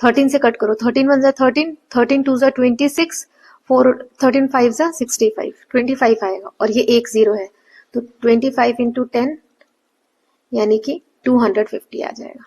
13 से कट करो, 13 1 13, 13 2 26, 4 13 5 65, 25 आएगा, और ये 1 0 है, तो 25 इंटू 10 यानी कि 250 आ जाएगा।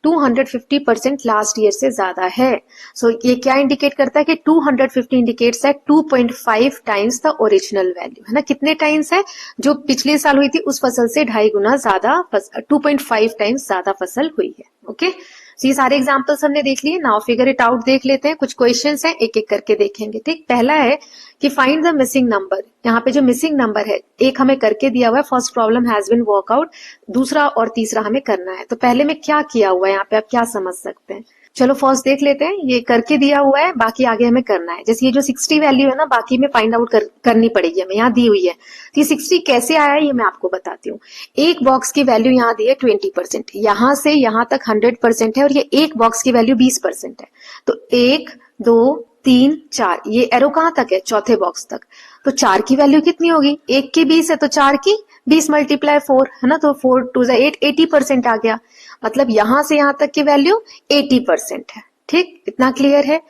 250% लास्ट ईयर से ज्यादा है। सो ये क्या इंडिकेट करता है कि 250 इंडिकेट्स है 2.5 टाइम्स द ओरिजिनल वैल्यू, है ना। कितने टाइम्स है? जो पिछले साल हुई थी उस फसल से 2.5 गुना ज्यादा, 2.5 टाइम्स ज्यादा फसल हुई है। ओके, ये सारे एग्जांपल्स हमने देख लिए। नाउ फिगर इट आउट देख लेते हैं, कुछ क्वेश्चंस हैं एक एक करके देखेंगे। ठीक, पहला है कि फाइंड द मिसिंग नंबर। यहाँ पे जो मिसिंग नंबर है एक हमें करके दिया हुआ है, first problem has been workout, दूसरा और तीसरा हमें करना है। तो पहले में क्या किया हुआ है यहाँ पे आप क्या समझ सकते हैं, चलो फर्स्ट देख लेते हैं। ये करके दिया हुआ है, बाकी आगे हमें करना है। जैसे ये जो 60 वैल्यू है ना, बाकी में फाइंड आउट करनी पड़ेगी हमें, यहाँ दी हुई है। तो ये 60 कैसे आया है ये मैं आपको बताती हूँ। एक बॉक्स की वैल्यू यहाँ दी है 20%, यहाँ से यहाँ तक 100% है, और ये एक बॉक्स की वैल्यू 20% है। तो 1 2 3 4, ये एरो कहाँ तक है, चौथे बॉक्स तक। तो 4 की वैल्यू कितनी होगी, 1 की 20 है तो 4 की 20 मल्टीप्लाई 4 है ना, तो 4 2 8, 80% आ गया। मतलब यहां से यहां तक की वैल्यू 80% है। ठीक, इतना क्लियर है।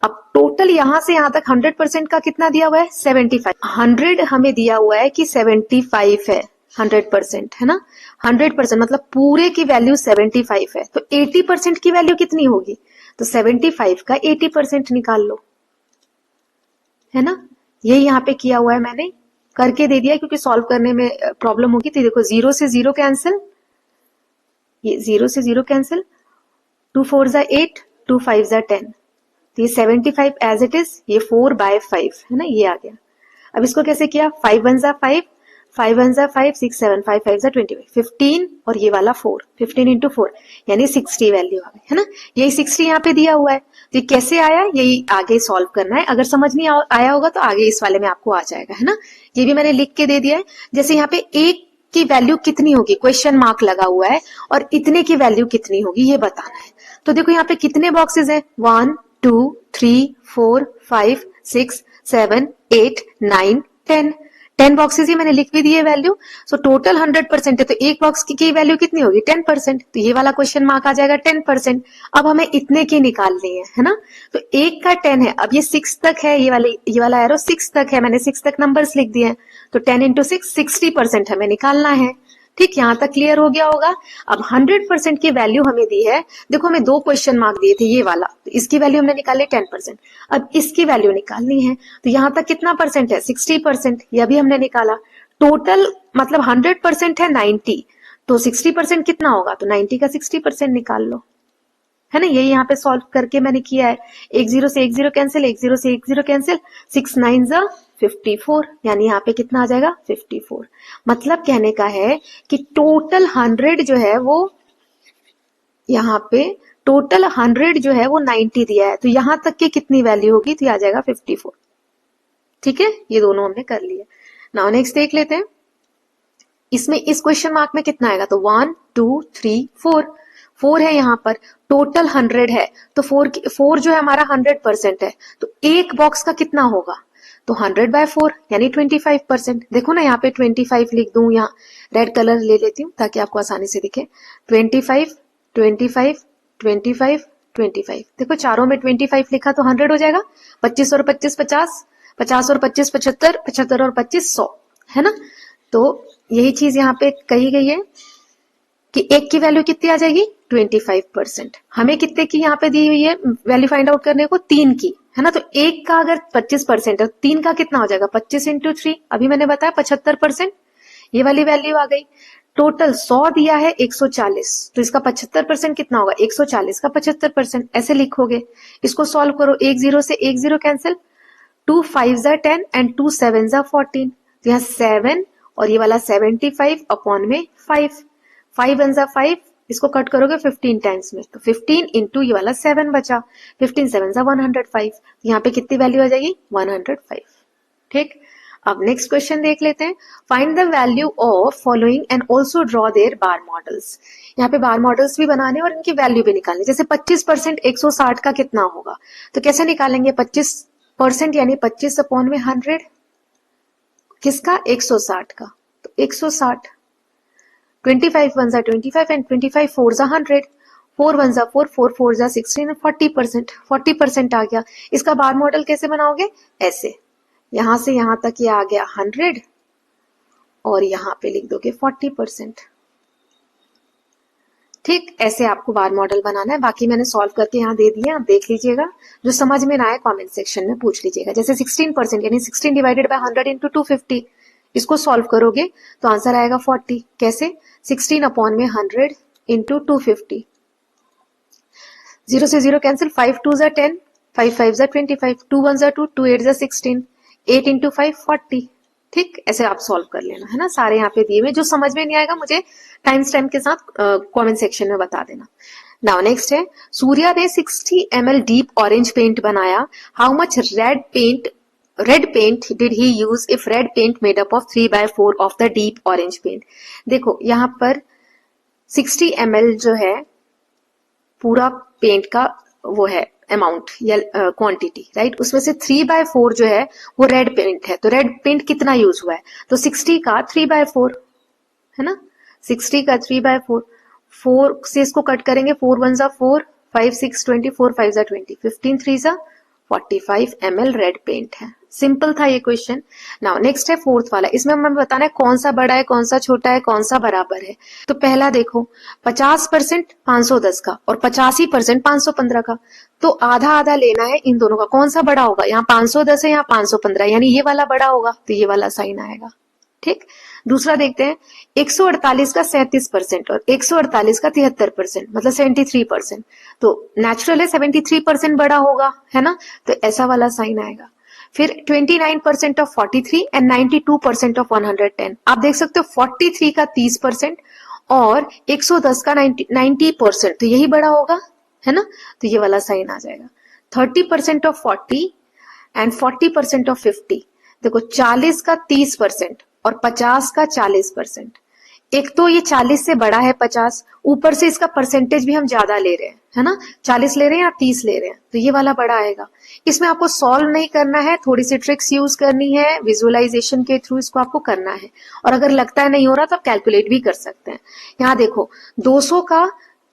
अब टोटल यहां से यहां तक 100% का कितना दिया हुआ है, 75। 100 हमें दिया हुआ है कि 75 है, 100% है ना, 100% मतलब पूरे की वैल्यू 75 है। तो 80% की वैल्यू कितनी होगी, तो 75 का 80% निकाल लो, है ना। ये यहाँ पे किया हुआ है मैंने, करके दे दिया क्योंकि सॉल्व करने में प्रॉब्लम होगी। तो देखो 0 से 0 कैंसिल, ये 0 से 0 कैंसिल, 2 4 जा 8, 2 5 जा 10, तो ये 75 एज इट इज, ये 4/5 है ना, ये आ गया। अब इसको कैसे किया, 5 1 जा 5, 5 1 जा 5, 6 7, 5 5 जा 25, 15 और ये वाला 4, 15 इंटू 4 यानी 60 वैल्यू आ गई, है ना। यही 60 यहाँ पे दिया हुआ है। तो ये कैसे आया, यही आगे सॉल्व करना है। अगर समझ नहीं आया होगा तो आगे इस वाले में आपको आ जाएगा, है ना। ये भी मैंने लिख के दे दिया है। जैसे यहाँ पे एक की वैल्यू कितनी होगी, क्वेश्चन मार्क लगा हुआ है, और इतने की वैल्यू कितनी होगी ये बताना है। तो देखो यहाँ पे कितने बॉक्सेस है, 1 2 3 4 5 6 7 8 9 10 बॉक्सेस ही मैंने लिख भी दिए वैल्यू। सो टोटल 100% है, तो एक बॉक्स की वैल्यू कितनी होगी, 10%। तो ये वाला क्वेश्चन मार्क आ जाएगा 10%। अब हमें इतने की निकालनी है ना। तो एक का 10 है, अब ये 6 तक है, ये वाला एरो 6 तक है, मैंने 6 तक नंबर्स लिख दिए हैं। तो 10 इंटू 6 60% हमें निकालना है। ठीक, यहां तक क्लियर हो गया होगा। अब 100% की वैल्यू हमें दी है, देखो हमें 2 क्वेश्चन मार्क दिए थे, ये वाला, तो इसकी वैल्यू हमने निकाली 10%। अब इसकी वैल्यू निकालनी है, तो यहां तक कितना परसेंट है, 60%, यह भी हमने निकाला। टोटल मतलब 100% है 90, तो 60% कितना होगा, तो 90 का 60% निकाल लो, है ना। यही यहाँ पे सॉल्व करके मैंने किया है। 1 0 से 1 0 कैंसिल, 1 0 से 1 0 कैंसिल, 6 9 जा 54, यानी यहाँ पे कितना आ जाएगा, 54। मतलब कहने का है कि टोटल 100 जो है वो, यहाँ पे टोटल 100 जो है वो 90 दिया है, तो यहां तक की कितनी वैल्यू होगी, तो आ जाएगा 54। ठीक है, ये दोनों हमने कर लिया। नाउ नेक्स्ट देख लेते हैं, इसमें इस क्वेश्चन मार्क में कितना आएगा, तो 1 2 3 4 है यहाँ पर, टोटल 100 है, तो 4 जो है हमारा 100% है, तो एक बॉक्स का कितना होगा, तो 100/4 यानी 25%। देखो ना यहाँ पे 25 लिख दूं, यहाँ रेड कलर ले लेती हूँ ताकि आपको आसानी से दिखे। 25 25 25 25, देखो चारों में 25 लिखा तो 100 हो जाएगा। 25 और 25 50, 50 और 25 75, 75 और 25 100, है ना। तो यही चीज यहाँ पे कही गई है कि एक की वैल्यू कितनी आ जाएगी, 25%। हमें कितने की यहाँ पे दी हुई है वैल्यू फाइंड आउट करने को, 3 की, है ना। तो एक का अगर 25% है, 3 का कितना हो जाएगा, 25 इंटू 3, अभी मैंने बताया 75%, ये वाली वैल्यू आ गई। टोटल 100 दिया है 140, तो इसका 75% कितना होगा, 140 का 75%, ऐसे लिखोगे। इसको सॉल्व करो, 1 0 से 1 0 कैंसिल, 2 5 जा 10 एंड 2 7 जा 14, तो यहाँ 7 और ये वाला 75 अपॉन में 5, 5 1 जा 5, इसको कट करोगे 15 टाइम्स में, तो 15 इंटू ये वाला 7 बचा, 15 7 जा 105, यहाँ पे कितनी वैल्यू आ जाएगी, 105। ठीक, अब नेक्स्ट क्वेश्चन देख लेते हैं। Find the value of following and also draw their bar models. यहाँ पे बार मॉडल्स भी बनाने और इनकी वैल्यू भी निकालनी। जैसे 25% 160 का कितना होगा, तो कैसे निकालेंगे, 25% यानी 25 अपॉन में 100, किसका, 160 का, तो 160। 25 1 जा 25 एंड 25 4 जा 100, 4 1 जा 4, 4 4 जा 16, 40% आ गया। इसका बार मॉडल कैसे बनाओगे, ऐसे, यहां से यहां तक ये आ गया 100 और यहां पे लिख दोगे 40%। ठीक, ऐसे आपको बार मॉडल बनाना है। बाकी मैंने सॉल्व करके यहाँ दे दिए, आप देख लीजिएगा। जो समझ में ना आए कमेंट सेक्शन में पूछ लीजिएगा। जैसे 16% यानी 16 डिवाइडेड बाय 100 इंटू 250, इसको सॉल्व करोगे तो आंसर आएगा 40। कैसे, 16 अपॉन में 100 इंटू 250। 0 से 0 कैंसिल, 5 2 जा 10, 5 5 जा 25, 2 1 जा 2, 2 8 जा 16, 8 इंटू 5 40। ठीक, ऐसे आप सॉल्व कर लेना, है ना। सारे यहाँ पे दिए हुए, जो समझ में नहीं आएगा मुझे टाइम स्टैम्प के साथ कमेंट सेक्शन में बता देना। नाउ नेक्स्ट है, सूर्या ने 60 ml डीप ऑरेंज पेंट बनाया, how much red paint did he use if red paint made up of 3/4 of the deep orange paint. देखो यहाँ पर 60 ml जो है पूरा पेंट का वो है अमाउंट या क्वांटिटी, राइट। उसमें से 3/4 जो है वो रेड पेंट है, तो रेड पेंट कितना यूज हुआ है, तो 60 का 3/4, है ना। 60 का 3/4, 4 से इसको कट करेंगे, 4 1 जा 4, 5 6 20, 4 5 जा 20, 15 3 जा 45 ml रेड पेंट है। सिंपल था ये क्वेश्चन। नाउ नेक्स्ट है फोर्थ वाला, इसमें हमें बताना है कौन सा बड़ा है, कौन सा छोटा है, कौन सा बराबर है। तो पहला देखो 50% 510 का और 85% 515 का, तो आधा आधा लेना है इन दोनों का, कौन सा बड़ा होगा, यहाँ 510 है, यहाँ 515, यानी ये वाला बड़ा होगा, तो ये वाला साइन आएगा। ठीक, दूसरा देखते हैं 148 का 37% और 148 का 73%, मतलब 73%, तो नेचुरल है 73% बड़ा होगा, है ना, तो ऐसा वाला साइन आएगा। फिर 29% ऑफ 43 एंड 92% ऑफ 110, आप देख सकते हो 43 का 30% और 110 का 90%, तो यही बड़ा होगा, है ना, तो ये वाला साइन आ जाएगा। 30% ऑफ 40 एंड 40% ऑफ 50, देखो 40 का 30% और 50 का 40%, एक तो ये 40 से बड़ा है 50, ऊपर से इसका परसेंटेज भी हम ज्यादा ले रहे हैं, है ना, 40 ले रहे हैं या 30 ले रहे हैं, तो ये वाला बड़ा आएगा। इसमें आपको सॉल्व नहीं करना है, थोड़ी सी ट्रिक्स यूज करनी है, विजुअलाइजेशन के थ्रू इसको आपको करना है, और अगर लगता है नहीं हो रहा तो आप कैलकुलेट भी कर सकते हैं। यहाँ देखो 200 का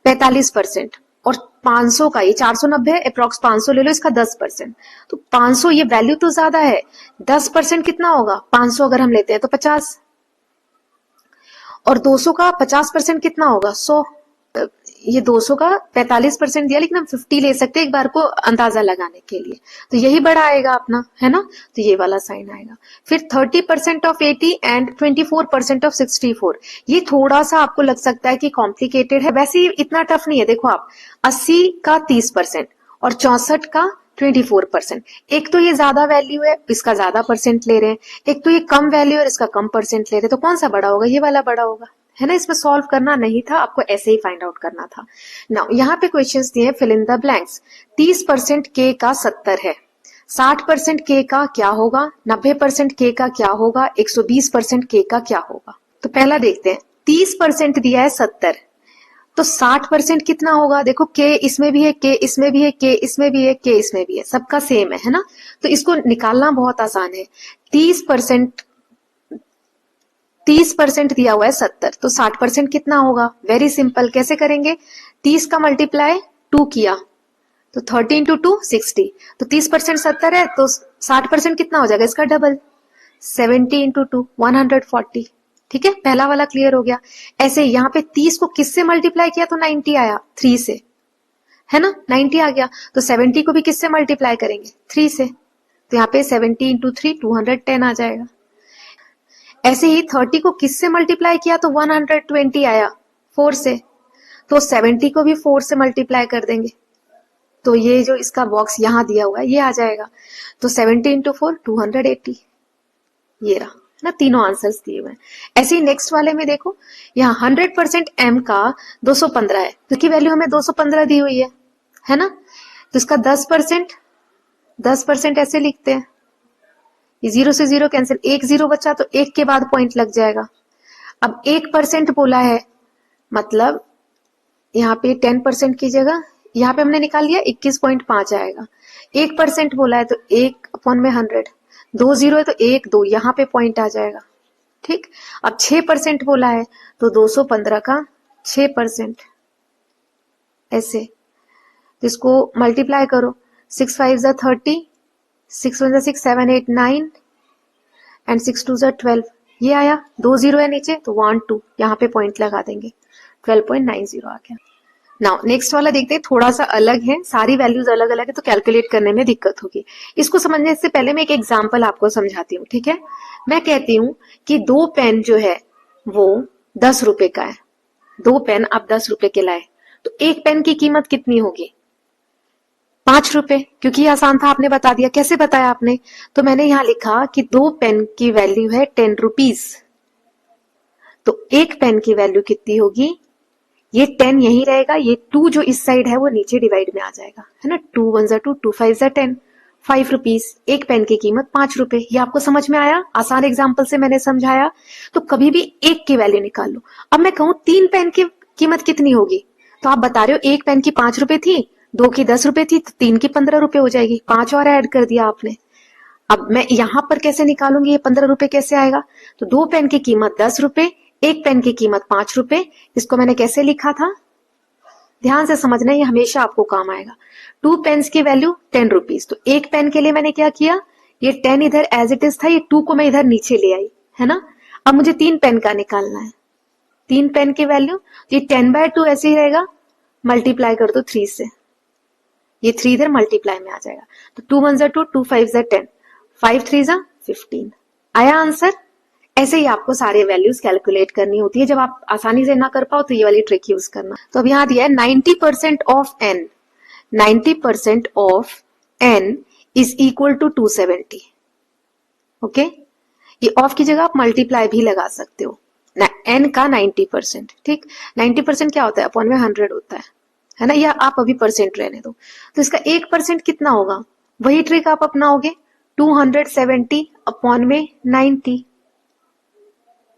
45% और 500 का, ये 490 है, अप्रोक्स 500 ले लो, इसका 10%, तो 500 ये वैल्यू तो ज्यादा है, 10% कितना होगा, 500 अगर हम लेते हैं तो 50, और 200 का 50% कितना होगा, 100, ये 200 का 45% दिया, लेकिन हम 50 ले सकते हैं एक बार को अंदाजा लगाने के लिए, तो यही बड़ा आएगा अपना, है ना, तो ये वाला साइन आएगा। फिर 30% ऑफ 80 एंड 24% ऑफ 64, ये थोड़ा सा आपको लग सकता है कि कॉम्प्लिकेटेड है, वैसे इतना टफ नहीं है। देखो आप 80 का 30% और 64 का 24%, एक तो ये ज्यादा वैल्यू है, इसका ज्यादा परसेंट ले रहे हैं, एक तो ये कम वैल्यू है और इसका कम परसेंट ले रहे हैं, तो कौन सा बड़ा होगा, ये वाला बड़ा होगा, है ना। इसमें सॉल्व करना नहीं था, आपको ऐसे ही फाइंड आउट करना था। नाउ यहाँ पे क्वेश्चंस दिए हैं, फिल इन द ब्लैंक्स। 30% के का 70 है, 60% के का क्या होगा, 90% के का क्या होगा, 120% के का क्या होगा। तो पहला देखते हैं, 30% दिया है 70, तो 60% कितना होगा, देखो के इसमें भी है, के इसमें भी है, के इसमें भी है, के इसमें भी है, सबका सेम है ना, तो इसको निकालना बहुत आसान है। 30% दिया हुआ है 70, तो 60% कितना होगा, वेरी सिंपल, कैसे करेंगे, 30 का मल्टीप्लाई 2 किया तो 30 इंटू 2 60, तो 30% 70 है, तो 60% कितना हो जाएगा, इसका डबल 70 इंटू 2 140। ठीक है, पहला वाला क्लियर हो गया। ऐसे यहाँ पे 30 को किससे मल्टीप्लाई किया तो 90 आया, 3 से, है ना, 90 आ गया, तो 70 को भी किससे मल्टीप्लाई करेंगे, 3 से, तो यहाँ पे 70 इंटू 3 210 आ जाएगा। ऐसे ही 30 को किससे मल्टीप्लाई किया तो 120 आया, 4 से, तो 70 को भी 4 से मल्टीप्लाई कर देंगे, तो ये जो इसका बॉक्स यहाँ दिया हुआ है ये आ जाएगा, तो 70 इंटू 4 280, ये रहा ना, तीनों आंसर्स दिए हुए हैं। ऐसे ही नेक्स्ट वाले में देखो, यहाँ 100% m का 215 है, तो की वैल्यू हमें 215 दी हुई है ना, तो इसका 10% ऐसे लिखते हैं, ये 0 से 0 कैंसिल, 1 0 बचा तो 1 के बाद पॉइंट लग जाएगा। अब 1% बोला है, मतलब यहाँ पे 10% की जगह यहाँ पे हमने निकाल लिया 21.5 आएगा। 1% बोला है तो 1/100, 2 0 है तो 1 2, यहाँ पे पॉइंट आ जाएगा। ठीक, अब 6% बोला है तो 215 का 6%, ऐसे, तो इसको मल्टीप्लाई करो, 6 5 जा 30, 6 1 जा 6 7 8 9 एंड 6 2 जा 12, ये आया, 2 0 है नीचे तो 1 2, यहाँ पे पॉइंट लगा देंगे, 12.90 आ गया। नाउ नेक्स्ट वाला देखते हैं, थोड़ा सा अलग है, सारी वैल्यूज अलग अलग है तो कैलकुलेट करने में दिक्कत होगी। इसको समझने से पहले मैं एक एग्जांपल आपको समझाती हूँ। ठीक है, मैं कहती हूँ कि 2 पेन जो है वो 10 रुपए का है, 2 पेन आप 10 रुपए के लाए, तो एक पेन की कीमत कितनी होगी, ₹5, क्योंकि ये आसान था, आपने बता दिया। कैसे बताया आपने? तो मैंने यहाँ लिखा कि 2 पेन की वैल्यू है ₹10, तो एक पेन की वैल्यू कितनी होगी? ये 10 यही रहेगा, ये 2 जो इस साइड है वो नीचे डिवाइड में आ जाएगा, है ना। 2 1 जा 2, 2 5 जा 10, ₹5। एक पेन की कीमत ₹5। ये आपको समझ में आया? आसान एग्जाम्पल से मैंने समझाया। तो कभी भी एक की वैल्यू निकाल लो। अब मैं कहूं 3 पेन की कीमत कितनी होगी, तो आप बता रहे हो एक पेन की ₹5 थी, 2 की ₹10 थी, तो 3 की ₹15 हो जाएगी। 5 और ऐड कर दिया आपने। अब मैं यहां पर कैसे निकालूंगी, ये ₹15 कैसे आएगा? तो 2 पेन की कीमत ₹10, एक पेन की कीमत ₹5। इसको मैंने कैसे लिखा था? ध्यान से समझना, ये हमेशा आपको काम आएगा। 2 पेन्स की वैल्यू ₹10, तो एक पेन के लिए मैंने क्या किया, ये 10 इधर एज इट इज था, ये 2 को मैं इधर नीचे ले आई, है ना। अब मुझे 3 पेन का निकालना है। 3 पेन की वैल्यू, ये 10/2 ऐसे ही रहेगा, मल्टीप्लाई कर दो 3 से, ये 3 इधर मल्टीप्लाई में आ जाएगा। तो 2 1 जा 2, 2 5 जा 10, 5 3 जा 15। आया आंसर? ऐसे ही आपको सारे वैल्यूज कैलकुलेट करनी होती है। जब आप आसानी से ना कर पाओ तो ये वाली ट्रिक यूज करना। तो अब यहाँ दिया है 90% of n, 90% of n is equal to 270। Okay, ये ऑफ की जगह आप मल्टीप्लाई भी लगा सकते हो ना, n का 90%। ठीक, 90% क्या होता है? अपॉन में 100 होता है ना, या आप अभी परसेंट रहने दो। तो इसका 1% कितना होगा? वही ट्रिक आप अपनाओगे, 270 अपॉन में 90।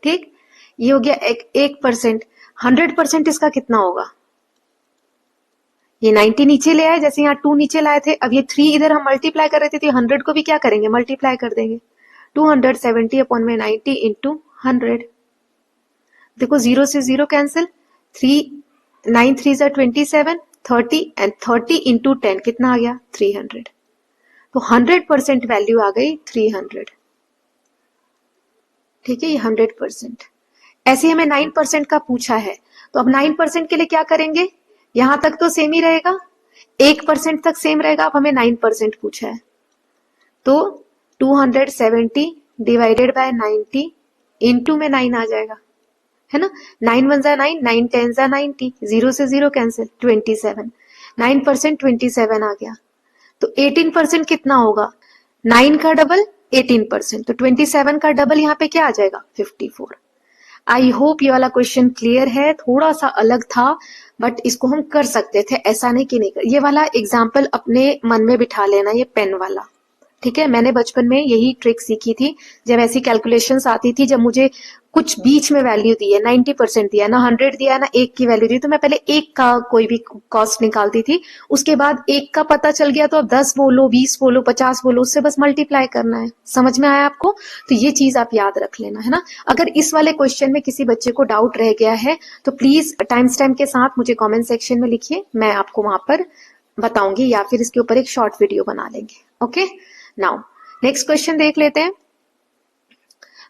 ठीक, ये हो गया 1%। 100% इसका कितना होगा? ये 90 नीचे ले आए, जैसे यहाँ 2 नीचे लाए थे, अब ये 3 इधर हम मल्टीप्लाई कर रहे थे, तो 100 को भी क्या करेंगे? मल्टीप्लाई कर देंगे। 270 अपॉन में 90 इंटू 100। देखो 0 से 0 कैंसिल, 9 3 जा 27, 30 एंड 30 इंटू 10 कितना आ गया? 300। तो 100% वैल्यू आ गई 300। ठीक है, ये 100%। ऐसे हमें 9% का पूछा है, तो अब 9% के लिए क्या करेंगे? यहां तक तो सेम ही रहेगा, 1% तक सेम रहेगा। अब हमें 9% पूछा है, तो 270 डिवाइडेड बाय 90 इंटू में 9 आ जाएगा, है ना। 9 1 जा 9, 9 10 जा 90, 0 से 0 कैंसिल, 27। 9% 27 आ गया। तो 18% कितना होगा? 9 का डबल 18%, तो 27 का डबल यहाँ पे क्या आ जाएगा? 54। आई होप ये वाला क्वेश्चन क्लियर है। थोड़ा सा अलग था, बट इसको हम कर सकते थे, ऐसा नहीं कि नहीं कर। ये वाला एग्जाम्पल अपने मन में बिठा लेना, ये पेन वाला। ठीक है, मैंने बचपन में यही ट्रिक सीखी थी। जब ऐसी कैलकुलेशंस आती थी, जब मुझे कुछ बीच में वैल्यू दी है, 90% दिया ना, 100 दिया ना, एक की वैल्यू दी, तो मैं पहले एक का कोई भी कॉस्ट निकालती थी। उसके बाद एक का पता चल गया तो अब 10 बोलो, 20 बोलो, 50 बोलो, उससे बस मल्टीप्लाई करना है। समझ में आया आपको? तो ये चीज आप याद रख लेना, है ना। अगर इस वाले क्वेश्चन में किसी बच्चे को डाउट रह गया है तो प्लीज टाइम स्टैम्प के साथ मुझे कॉमेंट सेक्शन में लिखिए, मैं आपको वहां पर बताऊंगी, या फिर इसके ऊपर एक शॉर्ट वीडियो बना लेंगे। ओके, नाउ नेक्स्ट क्वेश्चन देख लेते हैं।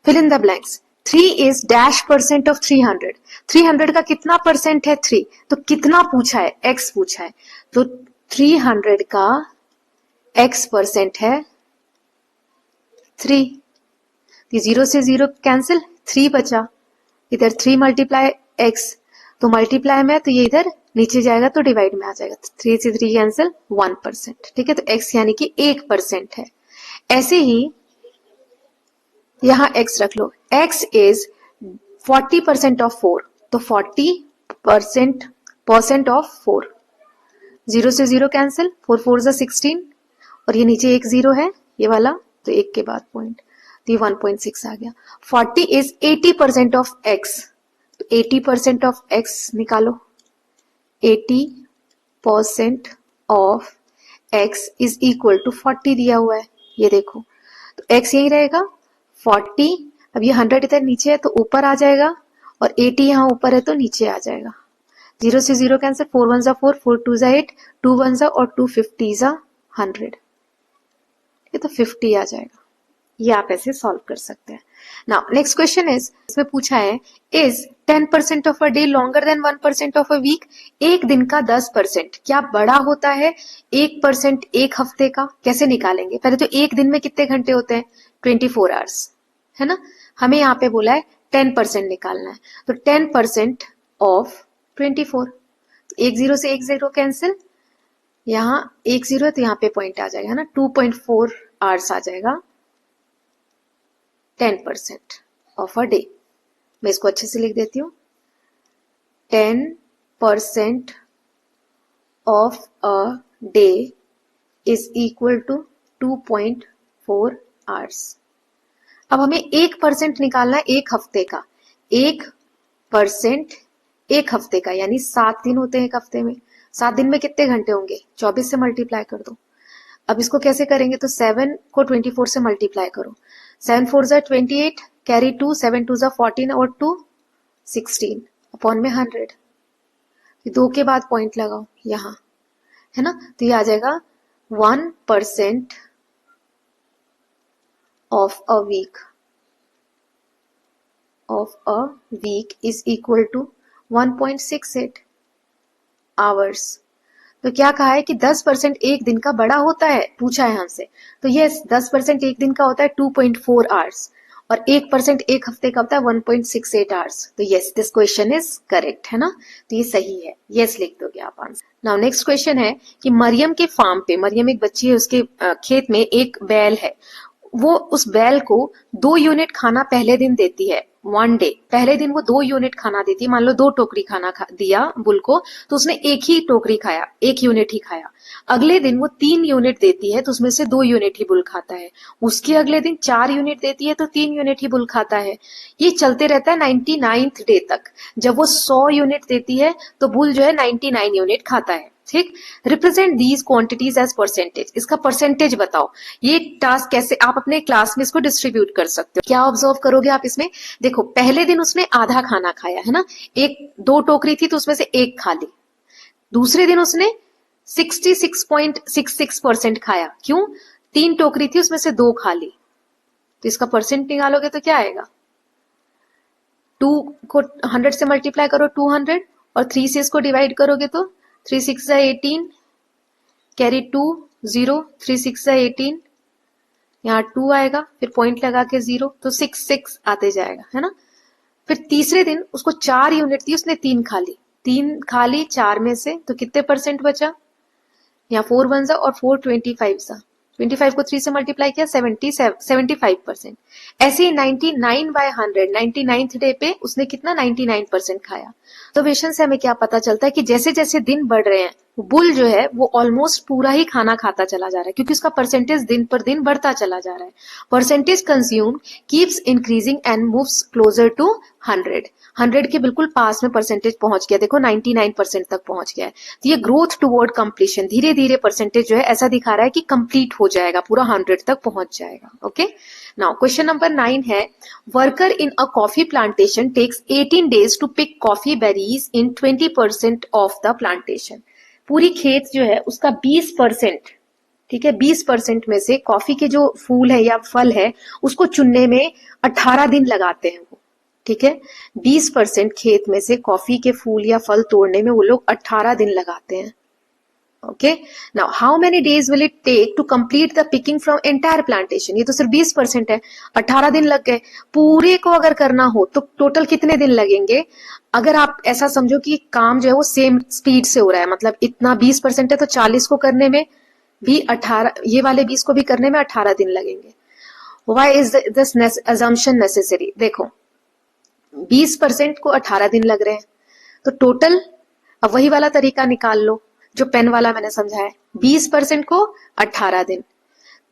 Fill in the blanks. 3 is dash percent of 300। 300 का कितना परसेंट है? 3। तो कितना पूछा है? x पूछा है। तो 300 का x परसेंट है 3। 0 से 0 कैंसिल, 3 बचा, इधर 3 मल्टीप्लाई x, तो मल्टीप्लाई में तो ये इधर नीचे जाएगा तो डिवाइड में आ जाएगा। 3 से 3 कैंसिल, 1%। ठीक है, तो x यानी कि 1% है। ऐसे ही यहां x रख लो, x इज 40% ऑफ 4, तो 40% ऑफ 4। 0 से 0 कैंसिल, 4 4 जा 16, और ये नीचे एक 0 है ये वाला, तो एक के बाद पॉइंट, तो ये 1.6 आ गया। 40 इज 80% ऑफ x, तो 80% ऑफ x निकालो। 80% of x is equal to 40 दिया हुआ है, ये देखो, तो x यही रहेगा 40। अब ये 100 इधर नीचे है तो ऊपर आ जाएगा, और 80 यहाँ ऊपर है तो नीचे आ जाएगा। 0 से 0 कैंसिल, 4 1 जा 4, 4 2 जा 8, 2 1 जा और 2 50 जा 100, ये तो 50 आ जाएगा। ये आप ऐसे सॉल्व कर सकते हैं। नाउ नेक्स्ट क्वेश्चन इज, इसमें पूछा है is 10% of a day longer than 1% of a week. एक दिन का 10% क्या बड़ा होता है 1% एक हफ्ते का? कैसे निकालेंगे? पहले तो एक दिन में कितने घंटे होते हैं? 24 आवर्स, है ना। हमें यहाँ पे बोला है 10% निकालना है, तो 10% ऑफ 24, एक 0 से एक 0 कैंसिल, यहाँ 1 0 है तो यहाँ पे पॉइंट आ जाएगा ना, 2.4 आवर्स आ जाएगा, 10% ऑफ अ डे। मैं इसको अच्छे से लिख देती हूँ, 10% of a day is equal to 2.4 hours. अब हमें 1% निकालना है एक हफ्ते का, 1% एक हफ्ते का, यानी 7 दिन होते हैं एक हफ्ते में। 7 दिन में कितने घंटे होंगे, 24 से मल्टीप्लाई कर दो। अब इसको कैसे करेंगे, तो 7 को 24 से मल्टीप्लाई करो, 7 4 जा 28, कैरी 2, 7 2 जा 14 और 2 16 अपॉन में 100। 2 के बाद पॉइंट लगाओ यहाँ, है ना, तो ये आ जाएगा 1% of a week is equal to 1.68 hours। तो क्या कहा है कि 10% एक दिन का बड़ा होता है, पूछा है हमसे, तो यस 10% एक दिन का होता है 2.4 आवर्स, और 1% एक हफ्ते का होता है 1.68 आवर्स। तो yes this question is correct, है ना, तो ये सही है, यस लिख दोगे आप आंसर। नाउ नेक्स्ट क्वेश्चन है कि मरियम के फार्म पे, मरियम एक बच्ची है, उसके खेत में एक बैल है, वो उस बैल को 2 यूनिट खाना पहले दिन देती है, 1 डे, पहले दिन वो 2 यूनिट खाना देती है, मान लो 2 टोकरी खाना दिया बुल को, तो उसने एक ही टोकरी खाया, 1 यूनिट ही खाया। अगले दिन वो 3 यूनिट देती है, तो उसमें से 2 यूनिट ही बुल खाता है। उसके अगले दिन 4 यूनिट देती है, तो 3 यूनिट ही बुल खाता है। ये चलते रहता है 99th डे तक। जब वो 100 यूनिट देती है तो बुल जो है 99 यूनिट खाता है, ठीक। Represent these quantities as percentage, इसका परसेंटेज बताओ। ये टास्क कैसे आप अपने क्लास में इसको डिस्ट्रीब्यूट कर सकते हो, क्या ऑब्जर्व करोगे आप इसमें, देखो पहले दिन उसने आधा खाना खाया, है ना, 2 टोकरी थी तो उसमें से 1 खा ली। दूसरे दिन उसने 66.66% खाया, क्यों, 3 टोकरी थी उसमें से 2 खा ली। तो इसका परसेंट निकालोगे तो क्या आएगा, 2 को 100 से मल्टीप्लाई करो 200, और 3 से इसको डिवाइड करोगे तो 3 6 18, कैरी 2 0, 3 6 18, यहाँ 2 आएगा, फिर पॉइंट लगा के 0, तो 6 6 आते जाएगा, है ना। फिर तीसरे दिन उसको 4 यूनिट थी, उसने 3 खा ली, 3 खा ली 4 में से, तो कितने परसेंट बचा, यहाँ 4 1 और 4 25 सा, 25 को 3 से मल्टीप्लाई किया 75%। ऐसे ही 99/100 99th डे पे उसने कितना 99% खाया। तो ऑब्जर्वेशन से हमें क्या पता चलता है कि जैसे जैसे दिन बढ़ रहे हैं बुल जो है वो ऑलमोस्ट पूरा ही खाना खाता चला जा रहा है, क्योंकि उसका परसेंटेज दिन पर दिन बढ़ता चला जा रहा है। Percentage consume keeps increasing and moves closer to 100 के बिल्कुल पास में परसेंटेज पहुंच गया, देखो 99% तक पहुंच गया है। तो ये ग्रोथ टुवर्ड कंप्लीशन, धीरे धीरे परसेंटेज जो है ऐसा दिखा रहा है कि कंप्लीट हो जाएगा, पूरा 100 तक पहुंच जाएगा। ओके, नाउ क्वेश्चन नंबर 9 है, worker in a coffee plantation takes 18 days to pick coffee berries in 20% of the plantation. पूरी खेत जो है उसका 20%, ठीक है, 20% में से कॉफी के जो फूल है या फल है उसको चुनने में 18 दिन लगाते हैं वो, ठीक है, 20% खेत में से कॉफी के फूल या फल तोड़ने में वो लोग 18 दिन लगाते हैं। Okay, now how many days will it take to complete the picking from entire plantation. ये तो सिर्फ 20% है, 18 दिन लग गए। पूरे को अगर करना हो तो टोटल कितने दिन लगेंगे, अगर आप ऐसा समझो कि काम जो है वो सेम स्पीड से हो रहा है, मतलब इतना 20% है तो 40 को करने में भी 18, ये वाले 20 को भी करने में 18 दिन लगेंगे। Why is this assumption necessary, देखो 20% को 18 दिन लग रहे हैं, तो टोटल अब वही वाला तरीका निकाल लो जो पेन वाला मैंने समझाया, 20% को 18 दिन,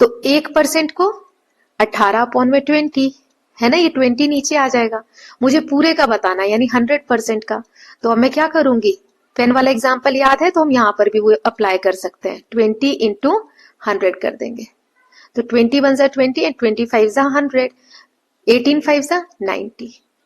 तो 1% को 18/20 है ना, ये 20 नीचे आ जाएगा। मुझे पूरे का बताना यानी 100% का, तो अब मैं क्या करूंगी, पेन वाला एग्जाम्पल याद है तो हम यहाँ पर भी वो अप्लाई कर सकते हैं, 20 × 100 कर देंगे, तो 20 1 जा 20 एंड 25 जा 100, 18 5 जा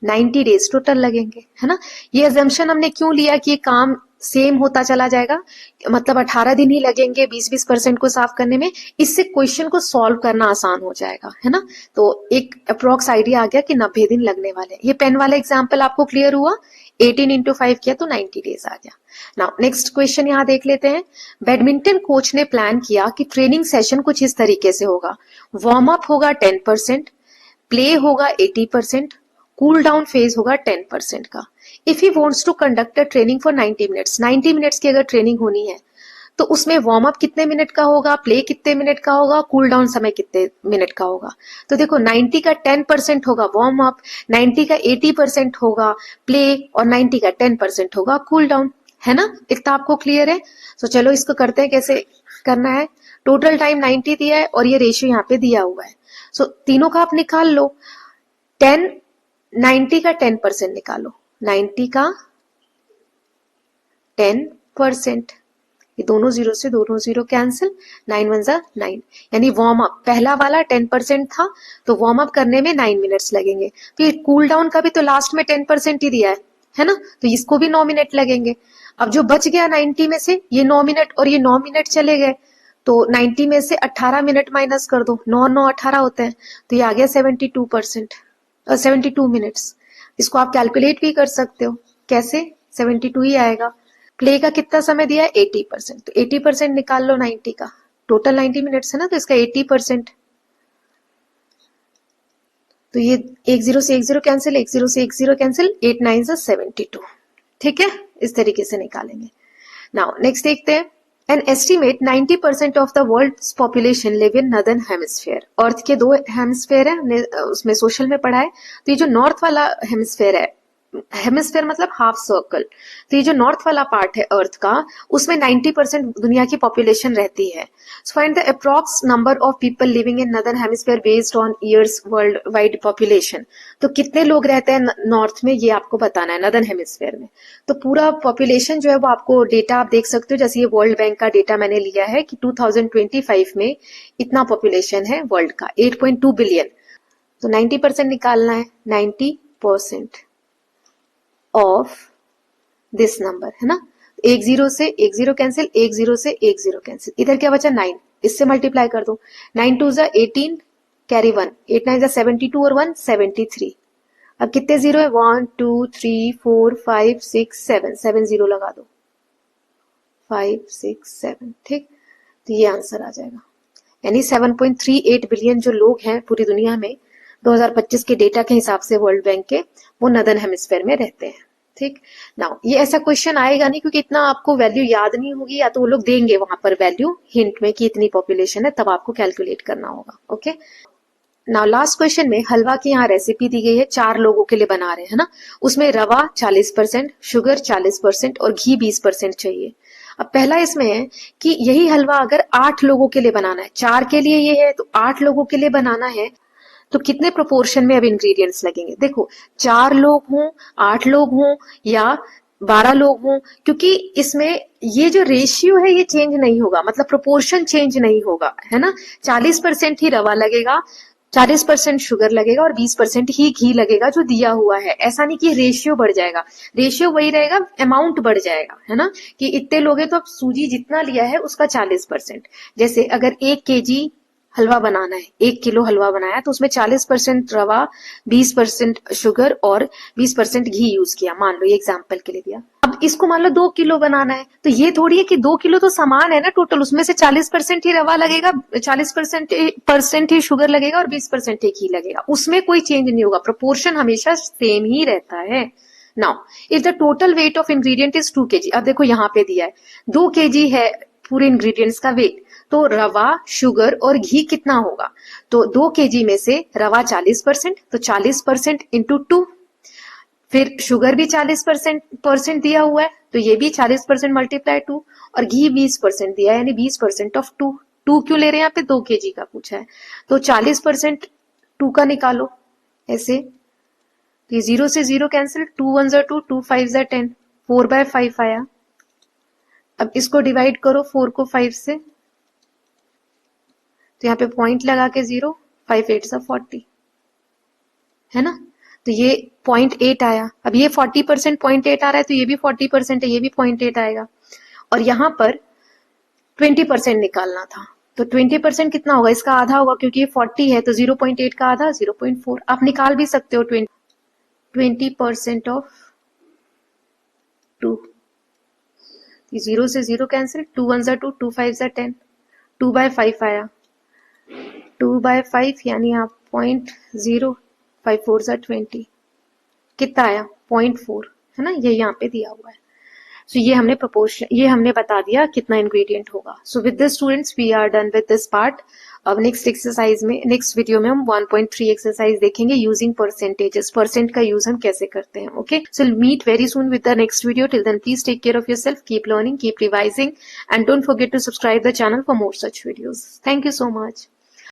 90 डेज टोटल लगेंगे, है ना। ये अजम्पशन हमने क्यों लिया कि ये काम सेम होता चला जाएगा, मतलब 18 दिन ही लगेंगे 20% को साफ करने में, इससे क्वेश्चन को सॉल्व करना आसान हो जाएगा, है ना। तो एक अप्रोक्स आइडिया आ गया कि 90 दिन लगने वाले। ये पेन वाला एग्जाम्पल आपको क्लियर हुआ, 18 × 5 किया तो 90 डेज आ गया। नाउ नेक्स्ट क्वेश्चन यहाँ देख लेते हैं। बैडमिंटन कोच ने प्लान किया कि ट्रेनिंग सेशन कुछ इस तरीके से होगा, वार्म अप होगा 10%, प्ले होगा 80%, कूल डाउन फेज होगा 10% का। If he wants to conduct a training for 90 minutes, 90 minutes की अगर ट्रेनिंग होनी है तो उसमें वार्म अप कितने मिनट का होगा, प्ले कितने मिनट का होगा, कूल डाउन समय कितने मिनट का होगा। तो देखो 90 का 10% होगा वार्म अप, 90 का 80% होगा प्ले और 90 का 10% होगा कूल डाउन, है ना। इतना आपको क्लियर है। तो चलो इसको करते हैं, कैसे करना है। टोटल टाइम 90 दिया है और ये रेशियो यहाँ पे दिया हुआ है। सो तीनों का आप निकाल लो। 90 का 10% निकालो, 90 का 10%, ये दोनों जीरो से दोनों जीरो कैंसिल, 9 1 जा 9, यानी वार्म अप पहला वाला 10% था तो वार्म अप करने में 9 मिनट्स लगेंगे। फिर कूल डाउन का भी तो लास्ट में 10% ही दिया है ना, तो इसको भी 9 मिनट लगेंगे। अब जो बच गया 90 में से, ये 9 मिनट और ये 9 मिनट चले गए, तो 90 में से 18 मिनट माइनस कर दो, 9 9 18 होते हैं, तो ये आ गया 72%, 72 मिनट्स। इसको आप कैलकुलेट भी कर सकते हो, कैसे, 72 ही आएगा। प्ले का कितना समय दिया है, 80%, तो 80% निकाल लो 90 का, टोटल 90 मिनट्स है ना, तो इसका 80%, तो ये 10 से 10 कैंसिल, 10 से 10 कैंसिल, 8 9 जा 72। ठीक है, इस तरीके से निकालेंगे। नाउ नेक्स्ट देखते हैं। An estimate 90% of the world's population live in northern hemisphere. Earth के दो हेमिस्फीयर है, हमने उसमें सोशल में पढ़ा है। तो ये जो नॉर्थ वाला हेमिस्फीयर है, हेमिस्फीयर मतलब हाफ सर्कल, तो ये जो नॉर्थ वाला पार्ट है अर्थ का, उसमें 90% दुनिया की पॉपुलेशन रहती है। So find the approx number of people living in northern hemisphere based on years world wide population. तो कितने लोग रहते हैं नॉर्थ में, ये आपको बताना है, नॉर्दर्न हेमिस्फीयर में। तो पूरा पॉपुलेशन जो है वो आपको डेटा आप देख सकते हो, जैसे ये वर्ल्ड बैंक का डेटा मैंने लिया है कि 2025 में इतना पॉपुलेशन है वर्ल्ड का, 8.2 बिलियन। तो 90% निकालना है, 90% ऑफ दिस नंबर, है ना। 10 से 10 कैंसिल, 10 से 10 कैंसिल, इधर क्या बचा 9, इससे मल्टीप्लाई कर दो, 9 2 जा 18, कैरी 1, 8 9 जा 72 और 1 73। अब कितने जीरो है, 1 2 3 4 5 6 7, 7 जीरो लगा दो, 5 6 7, ठीक। तो ये आंसर आ जाएगा, यानी 7.38 बिलियन जो लोग हैं पूरी दुनिया में 2025 के डेटा के हिसाब से वर्ल्ड बैंक के, वो नॉर्दर्न हेमिस्फीयर में रहते हैं। ठीक। नाउ ये ऐसा क्वेश्चन आएगा नहीं, क्योंकि इतना आपको वैल्यू याद नहीं होगी, या तो वो लोग देंगे वहां पर वैल्यू हिंट में कि इतनी पॉपुलेशन है, तब आपको कैलकुलेट करना होगा। ओके। नाउ लास्ट क्वेश्चन में हलवा की यहाँ रेसिपी दी गई है, 4 लोगों के लिए बना रहे हैं, है ना। उसमें रवा 40%, शुगर 40% और घी 20% चाहिए। अब पहला इसमें है कि यही हलवा अगर 8 लोगों के लिए बनाना है, 4 के लिए ये है तो 8 लोगों के लिए बनाना है, तो कितने प्रोपोर्शन में अब इंग्रेडिएंट्स लगेंगे। देखो 4 लोग हों, 8 लोग हों या 12 लोग हों, क्योंकि इसमें ये जो रेशियो है ये चेंज नहीं होगा, मतलब प्रोपोर्शन चेंज नहीं होगा, है ना। 40% ही रवा लगेगा, 40% शुगर लगेगा और 20% ही घी लगेगा जो दिया हुआ है। ऐसा नहीं कि रेशियो बढ़ जाएगा, रेशियो वही रहेगा, अमाउंट बढ़ जाएगा, है ना, कि इतने लोग हैं तो अब सूजी जितना लिया है उसका 40%। जैसे अगर 1 केजी हलवा बनाना है, 1 किलो हलवा बनाया, तो उसमें 40% रवा, 20% शुगर और 20% घी यूज किया, मान लो ये एग्जाम्पल के लिए दिया। अब इसको मान लो 2 किलो बनाना है, तो ये थोड़ी है कि 2 किलो तो सामान है ना टोटल, उसमें से 40% ही रवा लगेगा, 40% ही शुगर लगेगा और 20% ही घी लगेगा, उसमें कोई चेंज नहीं होगा, प्रोपोर्शन हमेशा सेम ही रहता है। Now if the total weight of ingredient is 2 kg, अब देखो यहाँ पे दिया है 2 kg है पूरे इंग्रेडिएंट्स का वेट, तो रवा, शुगर और घी कितना होगा, तो 2 केजी में से रवा 40%, तो 40% इंटू 2, फिर शुगर भी 40% दिया हुआ है, तो ये भी 40% मल्टीप्लाई 2, और घी 20% दिया है, यानी 20% ऑफ 2। 2 क्यों ले रहे हैं यहाँ पे, 2 केजी का पूछा है, तो 40% 2 का निकालो ऐसे, तो ये 0 से 0 कैंसिल, 2 1 जा 2, 2 5 जा 10, 4/5 आया। अब इसको डिवाइड करो 4 को 5 से, तो यहाँ पे पॉइंट लगा के 0, 5 8 जा 40, है ना, तो ये 0.8 आया। अब ये 40% 0.8 आ रहा है, तो ये भी 40% है, ये भी 0.8 आएगा। और यहाँ पर 20% निकालना था, तो 20% कितना होगा, इसका आधा होगा, क्योंकि ये 40 है, तो 0.8 का आधा 0.4, आप निकाल भी सकते हो 20% ऑफ 2, 0 से 0 कैंसिल, 2 1 जा 2, 2 5 जा 10, 2/5 आया, 2/5 यानी आप 0.0, 5 4 जा 20, कितना आया 0.4, है ना, ये यहाँ पे दिया हुआ है। सो ये हमने बता दिया कितना इंग्रेडिएंट होगा। So with this students we are done with this part. अब नेक्स्ट वीडियो में हम 1.3 एक्सरसाइज देखेंगे यूजिंग परसेंटेजेस, परसेंट का यूज हम कैसे करते हैं। Okay, so meet very soon with the next video. Till then please take care of yourself, keep learning, keep revising, and don't forget to subscribe the channel for more such videos. Thank you so much.